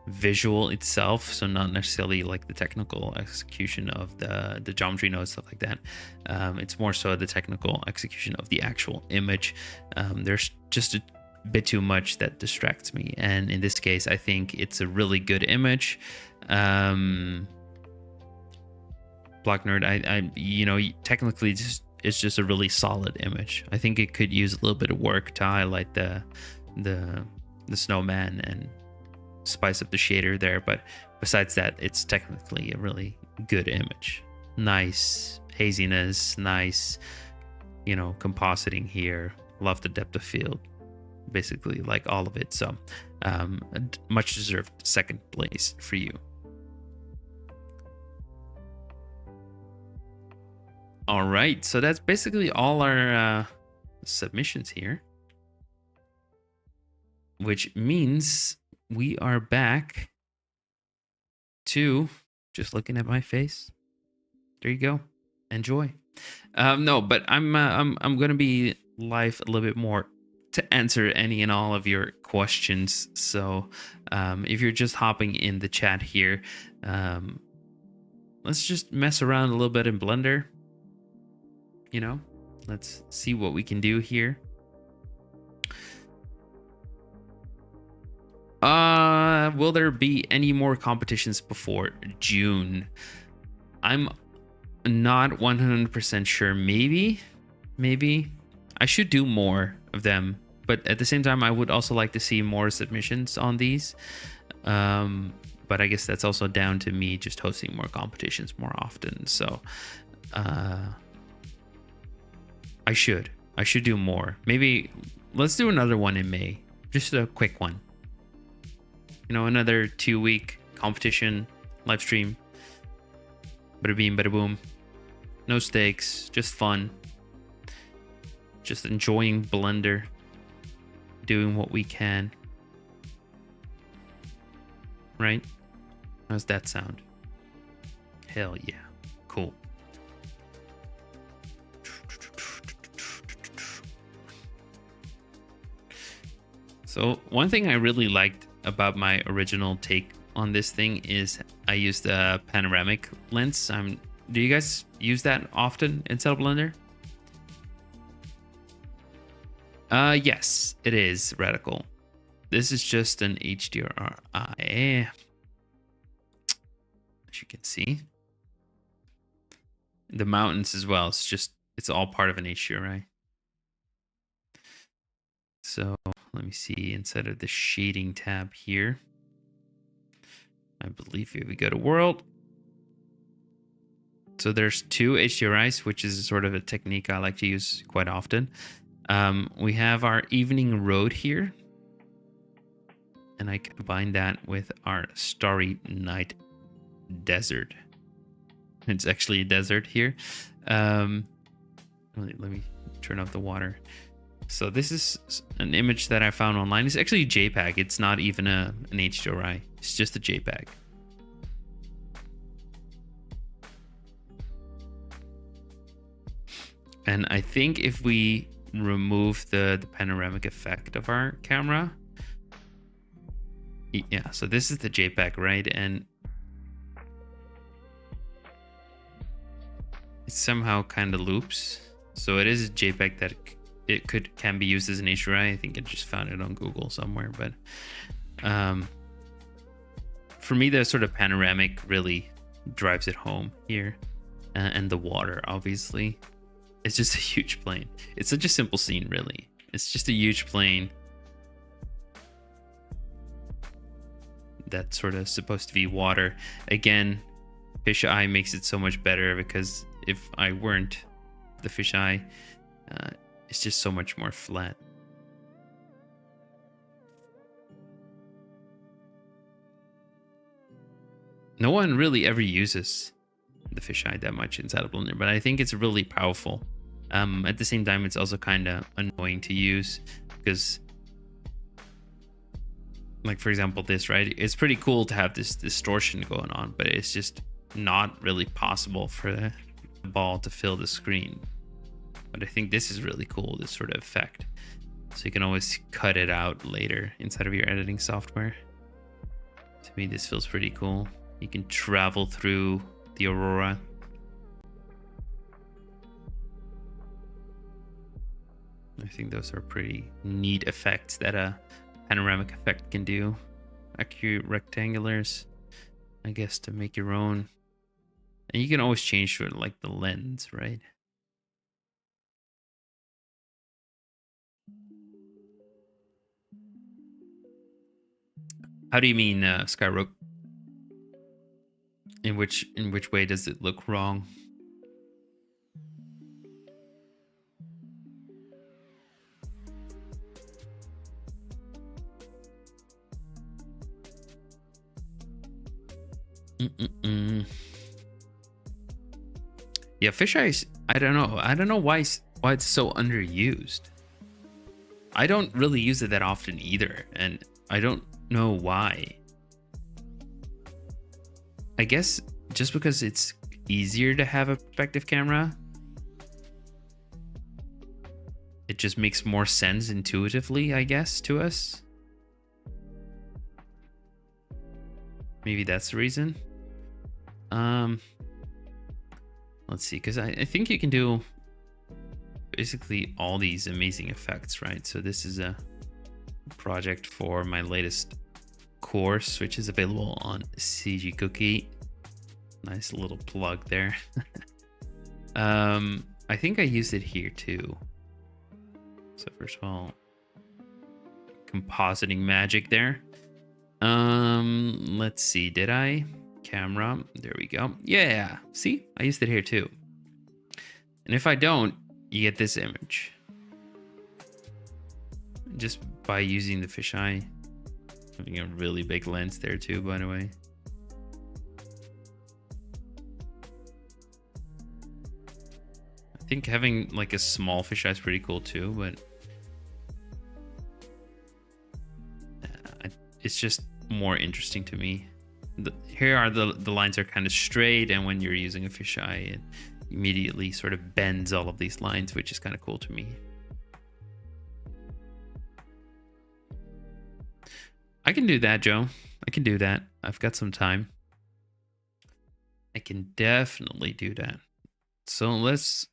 visual itself, so not necessarily like the technical execution of the geometry nodes, stuff like that. It's more so the technical execution of the actual image. There's just a bit too much that distracts me, and in this case I think it's a really good image. Block Nerd, I technically it's just a really solid image. I think it could use a little bit of work to highlight the snowman and spice up the shader there, but besides that, it's technically a really good image. Nice haziness, nice, compositing here. Love the depth of field, basically like all of it. So much deserved second place for you. All right, so that's basically all our submissions here, which means we are back to just looking at my face. There you go. Enjoy. No, but I'm gonna be live a little bit more to answer any and all of your questions. So if you're just hopping in the chat here, let's just mess around a little bit in Blender. Let's see what we can do here. Will there be any more competitions before June? I'm not 100% sure. Maybe I should do more of them, but at the same time I would also like to see more submissions on these. But I guess that's also down to me just hosting more competitions more often. So I should do more. Maybe let's do another one in May. Just a quick one. Another 2-week competition live stream. Bada beam, bada boom. No stakes, just fun. Just enjoying Blender. Doing what we can. Right? How's that sound? Hell yeah. Cool. So one thing I really liked about my original take on this thing is I used a panoramic lens. Do you guys use that often inside of Blender? Yes, it is Radical. This is just an HDRI, as you can see. The mountains as well. It's all part of an HDRI. So let me see inside of the shading tab here. I believe if we go to world. So there's 2 HDRIs, which is sort of a technique I like to use quite often. We have our evening road here. And I combine that with our starry night desert. It's actually a desert here. Let me turn off the water. So this is an image that I found online. It's actually a JPEG. It's not even an HDRI. It's just a JPEG. And I think if we remove the panoramic effect of our camera, yeah, so this is the JPEG, right? And it somehow kind of loops. So it is a JPEG that can be used as an HDRI. I think I just found it on Google somewhere, but for me, the sort of panoramic really drives it home here, and the water, obviously. It's just a huge plane. It's such a simple scene, really. It's just a huge plane that's sort of supposed to be water. Again, fisheye makes it so much better, because if I weren't the fisheye, it's just so much more flat. No one really ever uses the fisheye that much inside of Blender, but I think it's really powerful. At the same time, it's also kind of annoying to use, because, like, for example, this, right? It's pretty cool to have this distortion going on, but it's just not really possible for the ball to fill the screen. But I think this is really cool, this sort of effect. So you can always cut it out later inside of your editing software. To me, this feels pretty cool. You can travel through the Aurora. I think those are pretty neat effects that a panoramic effect can do. Acute rectangulars, I guess, to make your own. And you can always change sort of like the lens, right? How do you mean, Skyrook? In which way does it look wrong? Yeah, fisheyes, I don't know why it's so underused. I don't really use it that often either, and I don't know why. I guess just because it's easier to have a perspective camera, it just makes more sense intuitively, I guess, to us. Maybe that's the reason. Let's see, because I think you can do basically all these amazing effects, right? So this is a project for my latest course, which is available on CG Cookie. Nice little plug there. I think I used it here too. So first of all, compositing magic there. Let's see, did I? Camera, there we go. Yeah, see, I used it here too. And if I don't, you get this image just by using the fisheye. Having a really big lens there too, by the way. I think having like a small fisheye is pretty cool too, but it's just more interesting to me. Here are the lines are kind of straight, and when you're using a fisheye, it immediately sort of bends all of these lines, which is kind of cool to me. I can do that, Joe. I can do that. I've got some time. I can definitely do that. So let's,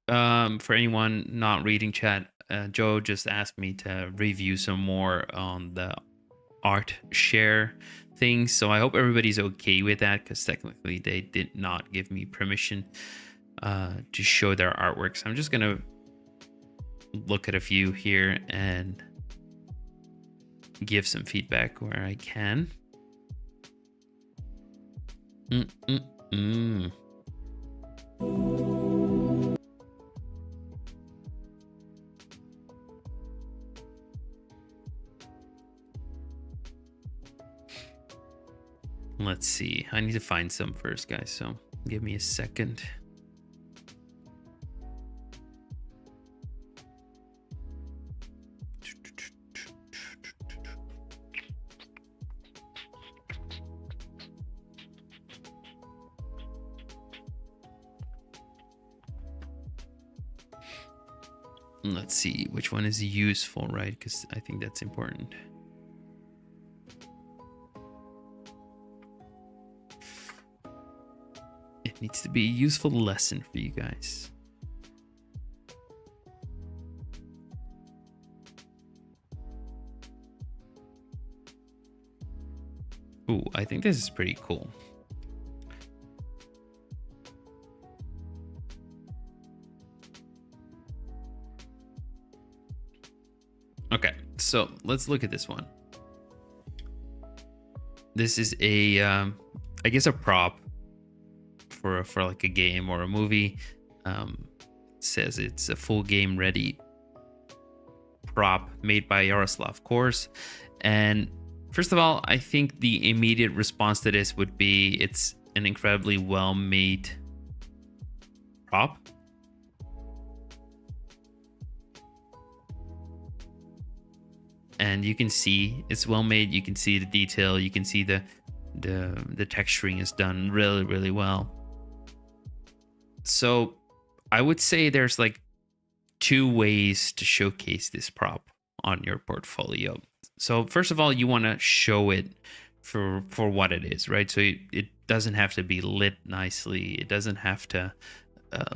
for anyone not reading chat, Joe just asked me to review some more on the art share things. So I hope everybody's okay with that, because technically they did not give me permission to show their artwork. So I'm just gonna look at a few here and give some feedback where I can. Let's see. I need to find some first, guys. So give me a second. Let's see which one is useful, right? Because I think that's important. It needs to be a useful lesson for you guys. Ooh, I think this is pretty cool. Okay, so let's look at this one. This is a, I guess a prop for like a game or a movie. It says it's a full game ready prop made by Yaroslav Course. And first of all, I think the immediate response to this would be it's an incredibly well made prop. And you can see it's well made. You can see the detail. You can see the texturing is done really, really well. So I would say there's like 2 ways to showcase this prop on your portfolio. So first of all, you want to show it for what it is, right? So it doesn't have to be lit nicely. It doesn't have to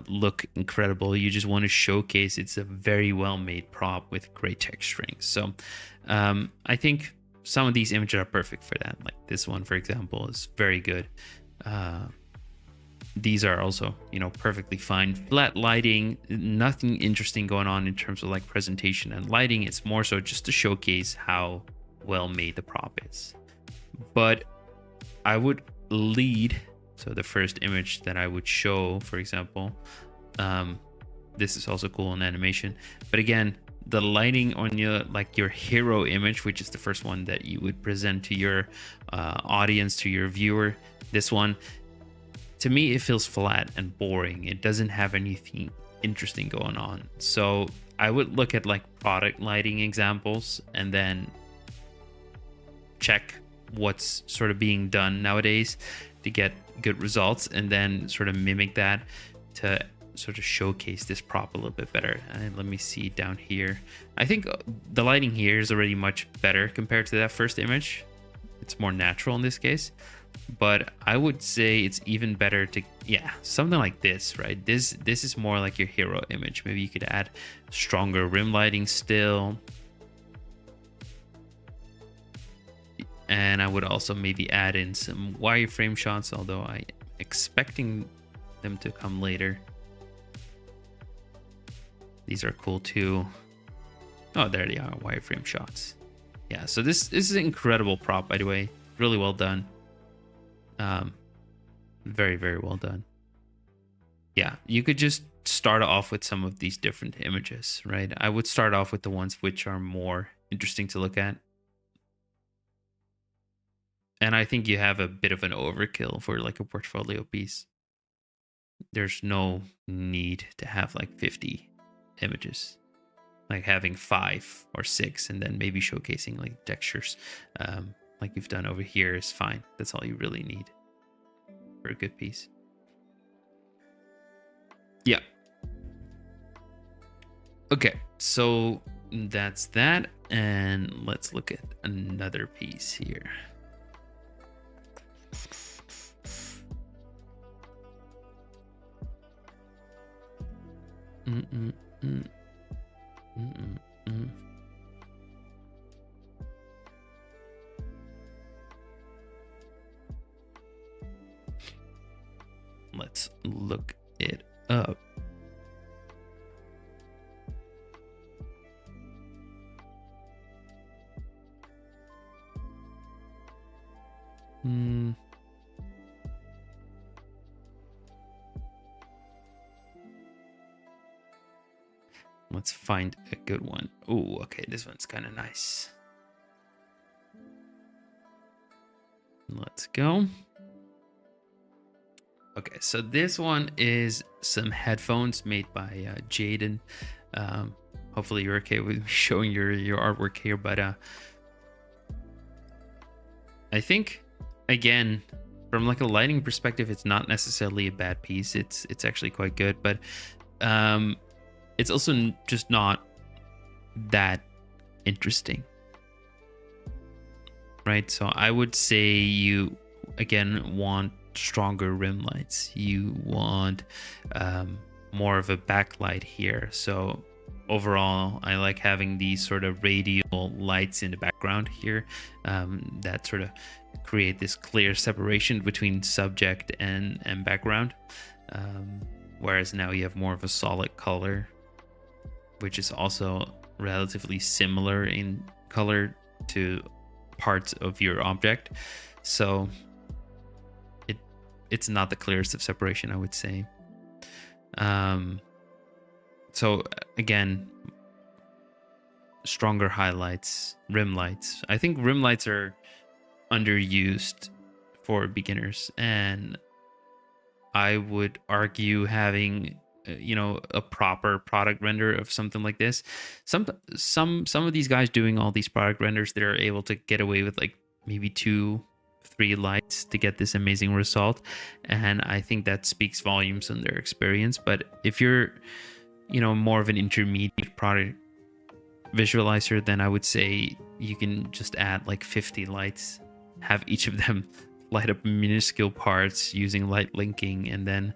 look incredible. You just want to showcase it's a very well made prop with great texturing. So I think some of these images are perfect for that. Like this one, for example, is very good. These are also, you know, perfectly fine. Flat lighting, nothing interesting going on in terms of like presentation and lighting. It's more so just to showcase how well made the prop is. But I would lead, so the first image that I would show, for example, this is also cool in animation. But again, the lighting on your hero image, which is the first one that you would present to your audience, to your viewer, this one, to me, it feels flat and boring. It doesn't have anything interesting going on. So I would look at like product lighting examples and then check what's sort of being done nowadays to get good results, and then sort of mimic that to sort of showcase this prop a little bit better. And let me see down here. I think the lighting here is already much better compared to that first image. It's more natural in this case. But I would say it's even better to, yeah, something like this, right? This is more like your hero image. Maybe you could add stronger rim lighting still. And I would also maybe add in some wireframe shots, although I'm expecting them to come later. These are cool too. Oh, there they are, wireframe shots. Yeah, so this is an incredible prop, by the way. Really well done. Very, very well done. Yeah, you could just start off with some of these different images, right? I would start off with the ones which are more interesting to look at. And I think you have a bit of an overkill for like a portfolio piece. There's no need to have like 50 images. Like having 5 or 6 and then maybe showcasing like textures like you've done over here is fine. That's all you really need for a good piece. Yeah. Okay, so that's that. And let's look at another piece here. Let's look it up. Let's find a good one. Oh, okay, this one's kind of nice. Let's go. Okay, so this one is some headphones made by Jaden. Hopefully you're okay with me showing your artwork here, but I think, again, from like a lighting perspective, it's not necessarily a bad piece. It's actually quite good, but it's also just not that interesting, right? So I would say you again want stronger rim lights. You want more of a backlight here. So overall, I like having these sort of radial lights in the background here that sort of create this clear separation between subject and background. Whereas now you have more of a solid color, which is also relatively similar in color to parts of your object. So it's not the clearest of separation, I would say. So again, stronger highlights, rim lights. I think rim lights are underused for beginners, and I would argue having a proper product render of something like this. Some of these guys doing all these product renders, they're able to get away with like maybe 2-3 lights to get this amazing result, and I think that speaks volumes on their experience. But if you're more of an intermediate product visualizer, then I would say you can just add like 50 lights, have each of them light up minuscule parts using light linking, and then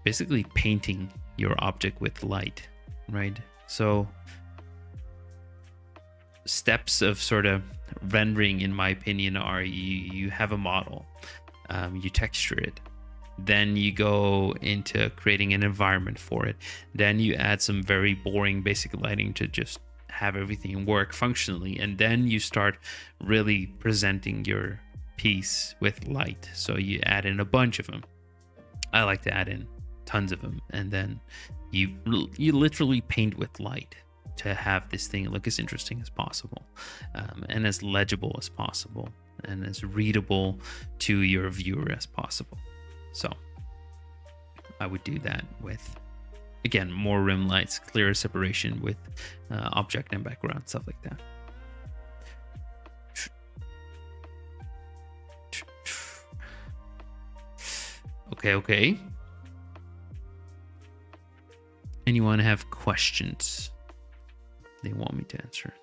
basically painting your object with light, right? So steps of sort of rendering, in my opinion, are you have a model, you texture it, then you go into creating an environment for it, then you add some very boring basic lighting to just have everything work functionally, and then you start really presenting your piece with light. So you add in a bunch of them. I like to add in tons of them, and then you literally paint with light to have this thing look as interesting as possible, and as legible as possible, and as readable to your viewer as possible. So I would do that with, again, more rim lights, clearer separation with object and background, stuff like that. Okay. Anyone have questions they want me to answer?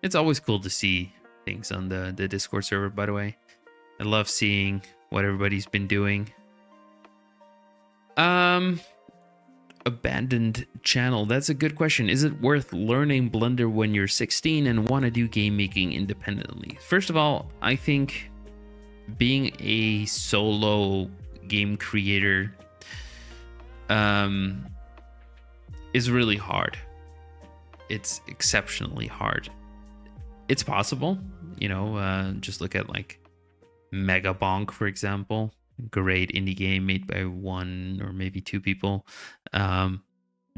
It's always cool to see things on the Discord server, by the way. I love seeing what everybody's been doing. Abandoned channel. That's a good question. Is it worth learning Blender when you're 16 and want to do game making independently? First of all, I think being a solo game creator is really hard. It's exceptionally hard. It's possible, just look at like Mega Bonk, for example. Great indie game made by 1 or maybe 2 people, done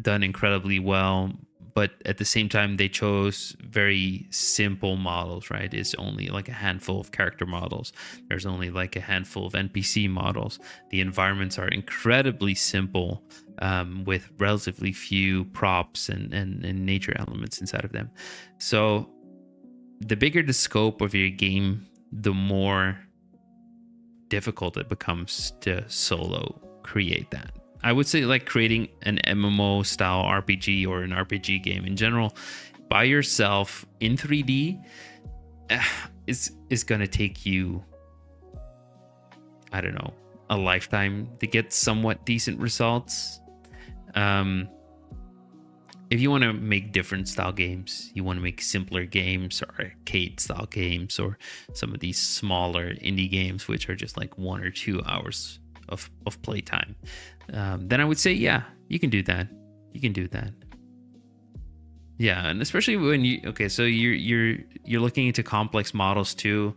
incredibly well, but at the same time they chose very simple models, right? It's only like a handful of character models, there's only like a handful of NPC models, the environments are incredibly simple, with relatively few props and nature elements inside of them. So the bigger the scope of your game, the more difficult it becomes to solo create that. I would say like creating an MMO style RPG or an RPG game in general by yourself in 3D is gonna take you, I don't know, a lifetime to get somewhat decent results. If you want to make different style games, you want to make simpler games or arcade style games or some of these smaller indie games, which are just like 1 or 2 hours of playtime, then I would say, yeah, you can do that. Yeah, and especially when so you're looking into complex models too.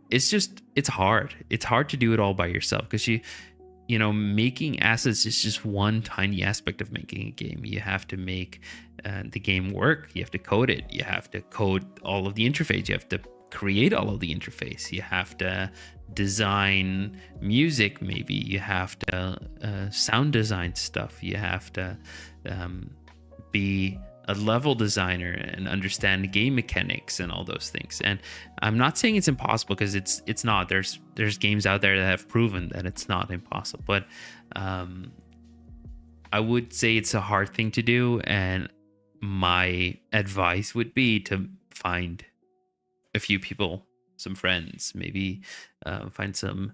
It's hard. It's hard to do it all by yourself because making assets is just one tiny aspect of making a game. You have to make the game work. You have to code it. You have to code all of the interface. You have to create all of the interface. You have to design music, maybe. You have to sound design stuff. You have to be a level designer and understand game mechanics and all those things. And I'm not saying it's impossible, because it's not. There's games out there that have proven that it's not impossible, but I would say it's a hard thing to do, and my advice would be to find a few people, some friends, maybe find some,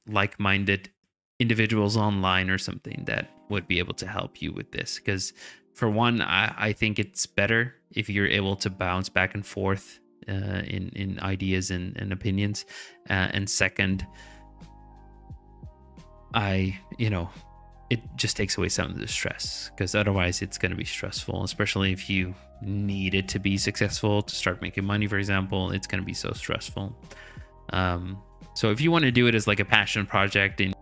like-minded individuals online or something that would be able to help you with this. Because for one, I think it's better if you're able to bounce back and forth in ideas and opinions. And second, it just takes away some of the stress, because otherwise it's going to be stressful, especially if you need it to be successful to start making money, for example. It's going to be so stressful. So if you want to do it as like a passion project in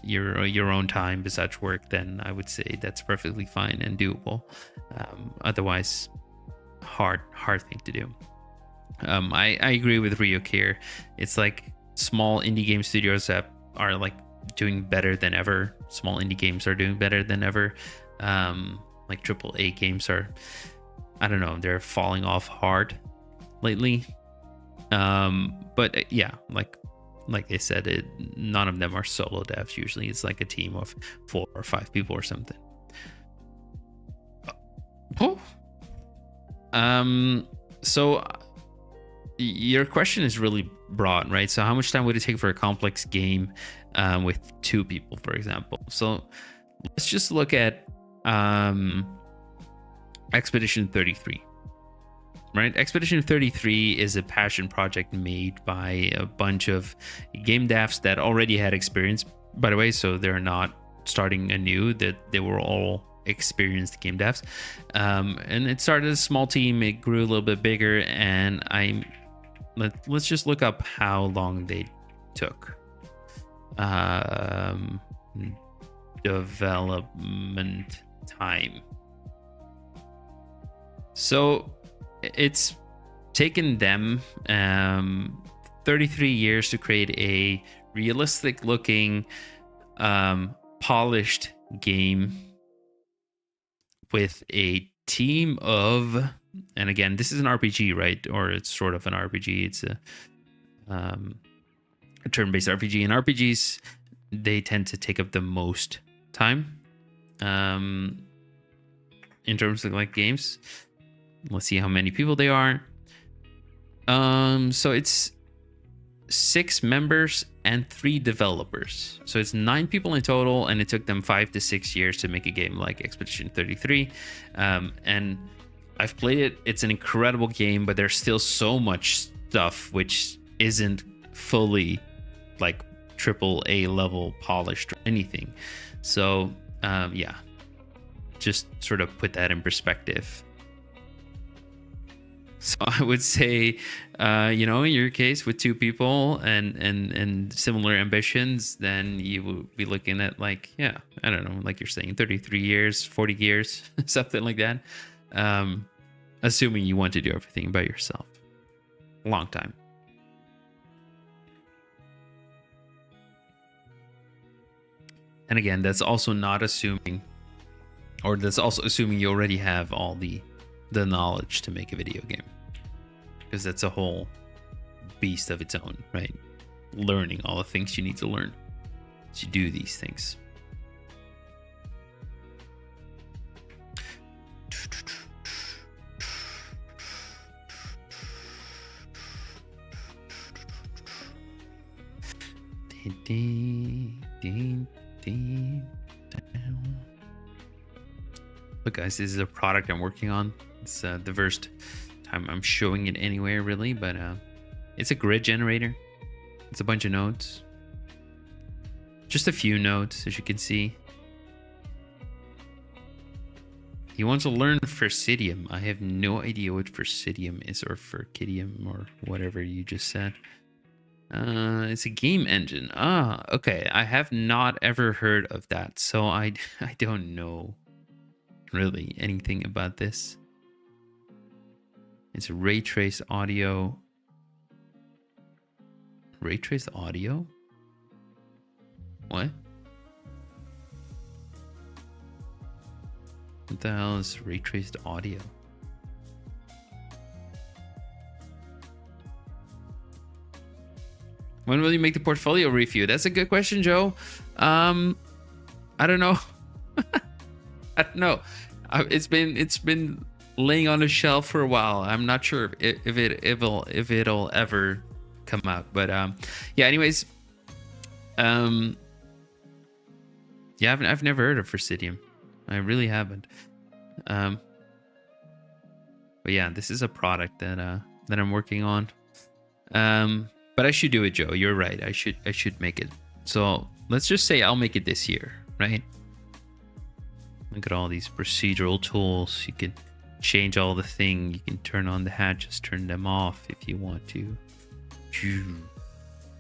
your own time besides work, then I would say that's perfectly fine and doable. Otherwise, hard thing to do. I agree with Ryuk here. It's like small indie game studios that are like doing better than ever. Small indie games are doing better than ever. Like AAA games are, I don't know, they're falling off hard lately. But yeah, like I said, none of them are solo devs. Usually it's like a team of 4 or 5 people or something. So your question is really broad, right? So how much time would it take for a complex game with 2 people, for example? So let's just look at Expedition 33. Right, Expedition 33 is a passion project made by a bunch of game devs that already had experience, by the way, so they're not starting anew, that they were all experienced game devs. And it started as a small team, it grew a little bit bigger, and let's just look up how long they took. Development time. So it's taken them 33 years to create a realistic looking polished game with a team of, and again, this is an RPG, right? Or it's sort of an RPG. It's a turn-based RPG, and RPGs, they tend to take up the most time in terms of like games. Let's see how many people they are. So it's 6 members and 3 developers. So it's 9 people in total, and it took them 5 to 6 years to make a game like Expedition 33. And I've played it. It's an incredible game, but there's still so much stuff which isn't fully like AAA level polished or anything. So yeah, just sort of put that in perspective. So I would say, in your case with 2 people and similar ambitions, then you will be looking at like, yeah, I don't know, like you're saying 33 years, 40 years, something like that. Assuming you want to do everything by yourself. Long time. And again, that's also not assuming, or that's also assuming you already have all the knowledge to make a video game, because that's a whole beast of its own, right? Learning all the things you need to learn to do these things. Look, guys, this is a product I'm working on. It's the first time I'm showing it anywhere, really, but it's a grid generator. It's a bunch of nodes, just a few nodes, as you can see. You want to learn Fercidium. I have no idea what Fercidium is, or Fercidium, or whatever you just said. It's a game engine. Okay. I have not ever heard of that, so I don't know really anything about this. It's ray trace audio. Ray trace audio? What? What the hell is ray traced audio? When will you make the portfolio review? That's a good question, Joe. I don't know. I don't know. It's been laying on a shelf for a while. I'm not sure if it'll ever come out. But yeah. Anyways, yeah, I've never heard of Presidium. I really haven't. But yeah, this is a product that I'm working on. But I should do it, Joe. You're right. I should make it. So let's just say I'll make it this year, right? Look at all these procedural tools. You can change all the thing. You can turn on the hatches, turn them off if you want to.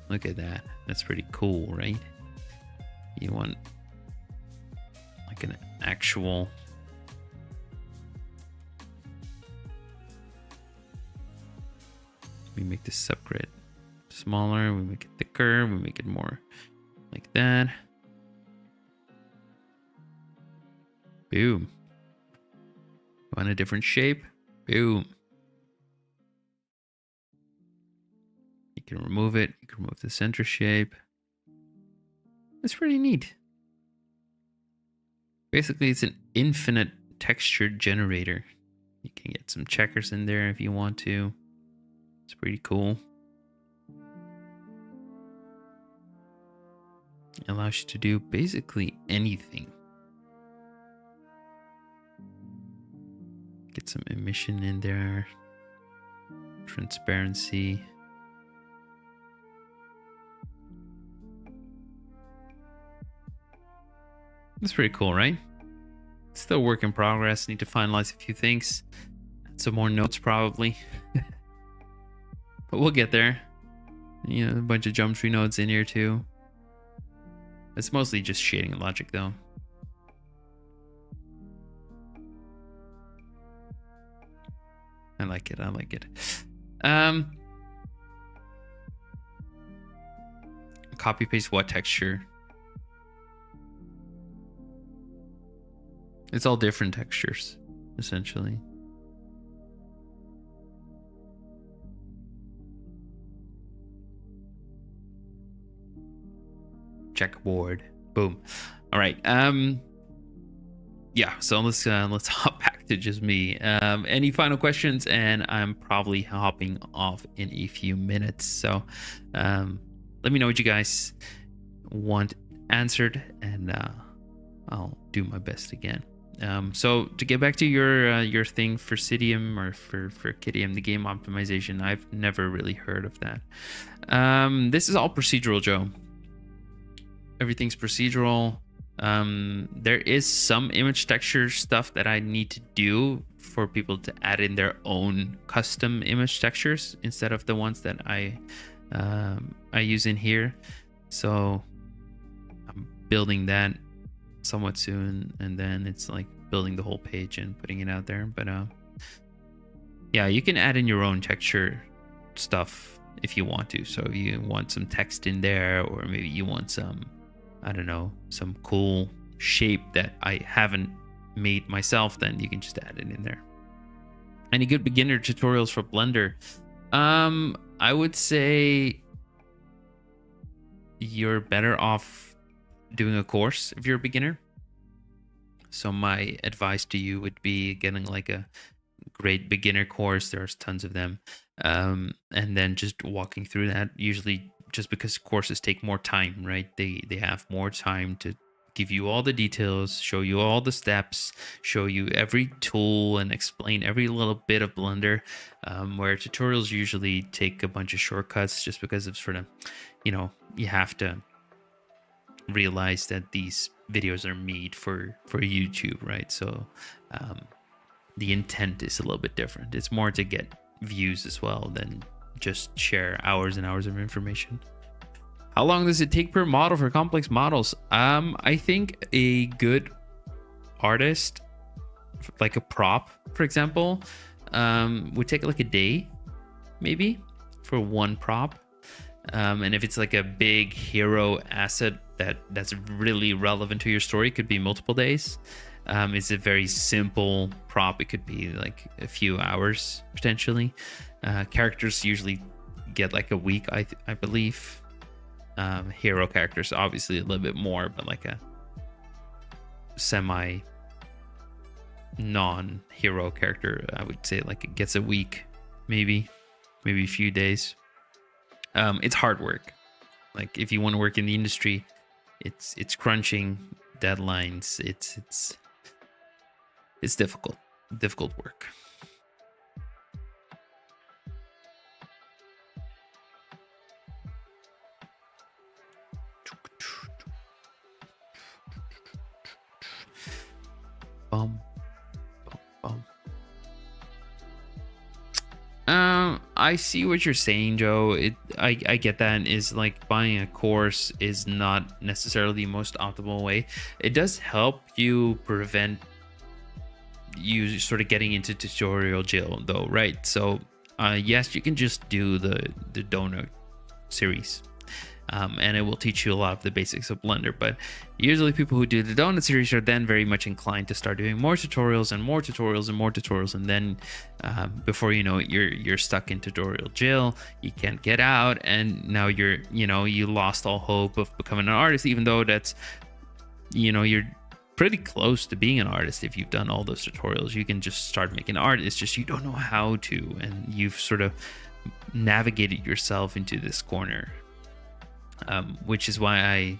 Look at that. That's pretty cool, right? You want like an actual... We make this subgrid smaller, we make it thicker, we make it more like that. Boom. Want a different shape? Boom. You can remove it. You can remove the center shape. It's pretty neat. Basically, it's an infinite texture generator. You can get some checkers in there if you want to. It's pretty cool. It allows you to do basically anything. Get some emission in there. Transparency. That's pretty cool, right? Still work in progress. Need to finalize a few things. Add some more notes probably. But we'll get there. You know, a bunch of geometry nodes in here too. It's mostly just shading and logic though. I like it. I like it. Copy paste what texture? It's all different textures, essentially. Checkerboard. Boom. All right. Yeah, so let's hop back to just me. Any final questions? And I'm probably hopping off in a few minutes. So let me know what you guys want answered, and I'll do my best again. So to get back to your thing for Presidium or for Kidium, the game optimization, I've never really heard of that. This is all procedural, Joe. Everything's procedural. There is some image texture stuff that I need to do for people to add in their own custom image textures instead of the ones that I use in here. So I'm building that somewhat soon, and then it's like building the whole page and putting it out there. But yeah, you can add in your own texture stuff if you want to. So if you want some text in there, or maybe you want some, I don't know, some cool shape that I haven't made myself, then you can just add it in there. Any good beginner tutorials for Blender? I would say you're better off doing a course if you're a beginner. So my advice to you would be getting like a great beginner course. There's tons of them. And then just walking through that, usually just because courses take more time, right? They have more time to give you all the details, show you all the steps, show you every tool, and explain every little bit of Blender, where tutorials usually take a bunch of shortcuts just because of sort of, you know, you have to realize that these videos are made for YouTube, right? So the intent is a little bit different. It's more to get views as well than just share hours and hours of information. How long does it take per model for complex models? I think a good artist, like a prop, for example, would take like a day, maybe, for one prop. And if it's like a big hero asset that's really relevant to your story, it could be multiple days. It's a very simple prop, it could be like a few hours potentially. Characters usually get like a week, I believe. Hero characters obviously a little bit more, but like a semi non-hero character, I would say like it gets a week, maybe a few days. It's hard work. Like if you want to work in the industry, it's crunching deadlines. It's difficult work. Bum, bum, bum. I see what you're saying, Joe. I get that. Is like buying a course is not necessarily the most optimal way. It does help you prevent you sort of getting into tutorial jail, though, right? So, yes, you can just do the donut series. And it will teach you a lot of the basics of Blender. But usually people who do the donut series are then very much inclined to start doing more tutorials and more tutorials and more tutorials. And then before you know it, you're stuck in tutorial jail. You can't get out. And now you lost all hope of becoming an artist, even though that's, you're pretty close to being an artist. If you've done all those tutorials, you can just start making art. It's just you don't know how to, and you've sort of navigated yourself into this corner. Which is why I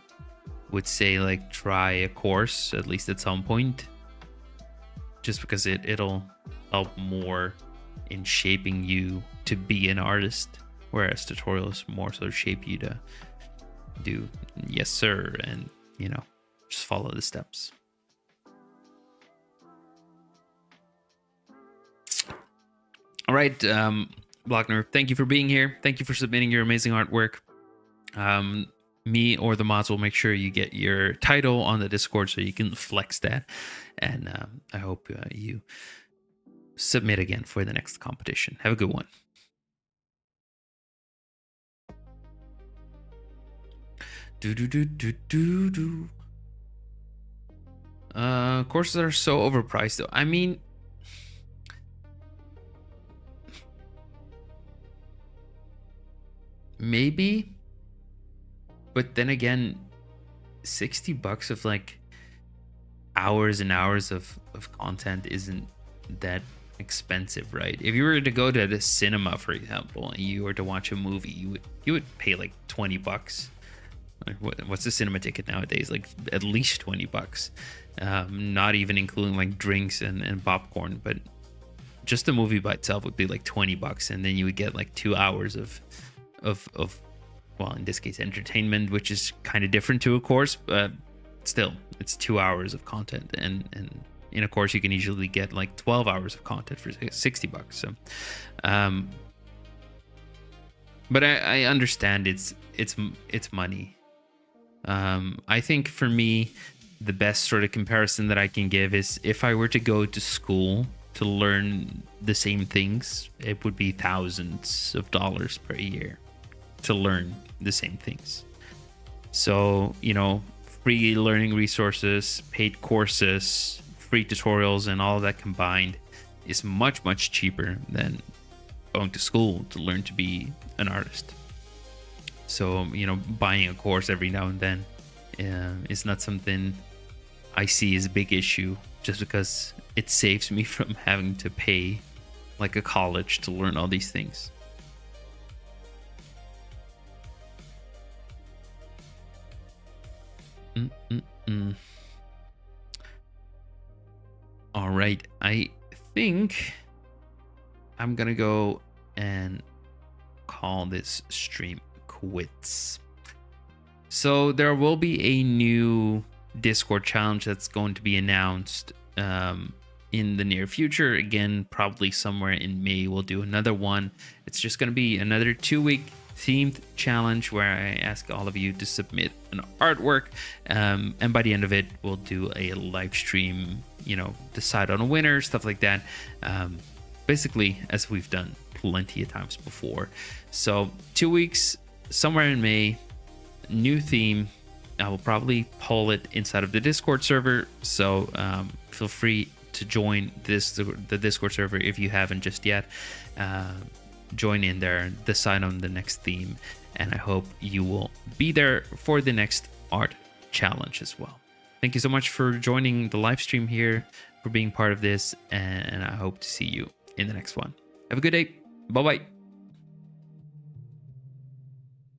would say like try a course at least at some point, just because it'll help more in shaping you to be an artist, whereas tutorials more so shape you to do yes sir and just follow the steps. All right, Blockner, thank you for being here. Thank you for submitting your amazing artwork. Me or the mods will make sure you get your title on the Discord so you can flex that. And I hope you submit again for the next competition. Have a good one. Courses are so overpriced though. I mean, maybe. But then again, $60 of like hours and hours of content isn't that expensive, right? If you were to go to the cinema, for example, and you were to watch a movie, you would pay like $20. Like what's the cinema ticket nowadays? Like at least $20. Not even including like drinks and popcorn, but just the movie by itself would be like $20, and then you would get like 2 hours of well, in this case, entertainment, which is kind of different to a course, but still, it's 2 hours of content. And in a course, you can easily get like 12 hours of content for $60. So, but I understand it's money. I think for me, the best sort of comparison that I can give is if I were to go to school to learn the same things, it would be thousands of dollars per year to learn the same things. So, free learning resources, paid courses, free tutorials, and all of that combined is much, much cheaper than going to school to learn to be an artist. So, buying a course every now and then is not something I see as a big issue, just because it saves me from having to pay like a college to learn all these things. All right, I think I'm gonna go and call this stream quits. So there will be a new Discord challenge that's going to be announced in the near future. Again, probably somewhere in May, we'll do another one. It's just going to be another 2-week themed challenge where I ask all of you to submit an artwork, and by the end of it, we'll do a live stream, decide on a winner, stuff like that. Basically, as we've done plenty of times before. So 2 weeks somewhere in May, new theme. I will probably poll it inside of the Discord server, so feel free to join the Discord server if you haven't just yet. Join in there, decide on the next theme, and I hope you will be there for the next art challenge as well. Thank you so much for joining the live stream here, for being part of this, and I hope to see you in the next one. Have a good day. Bye bye.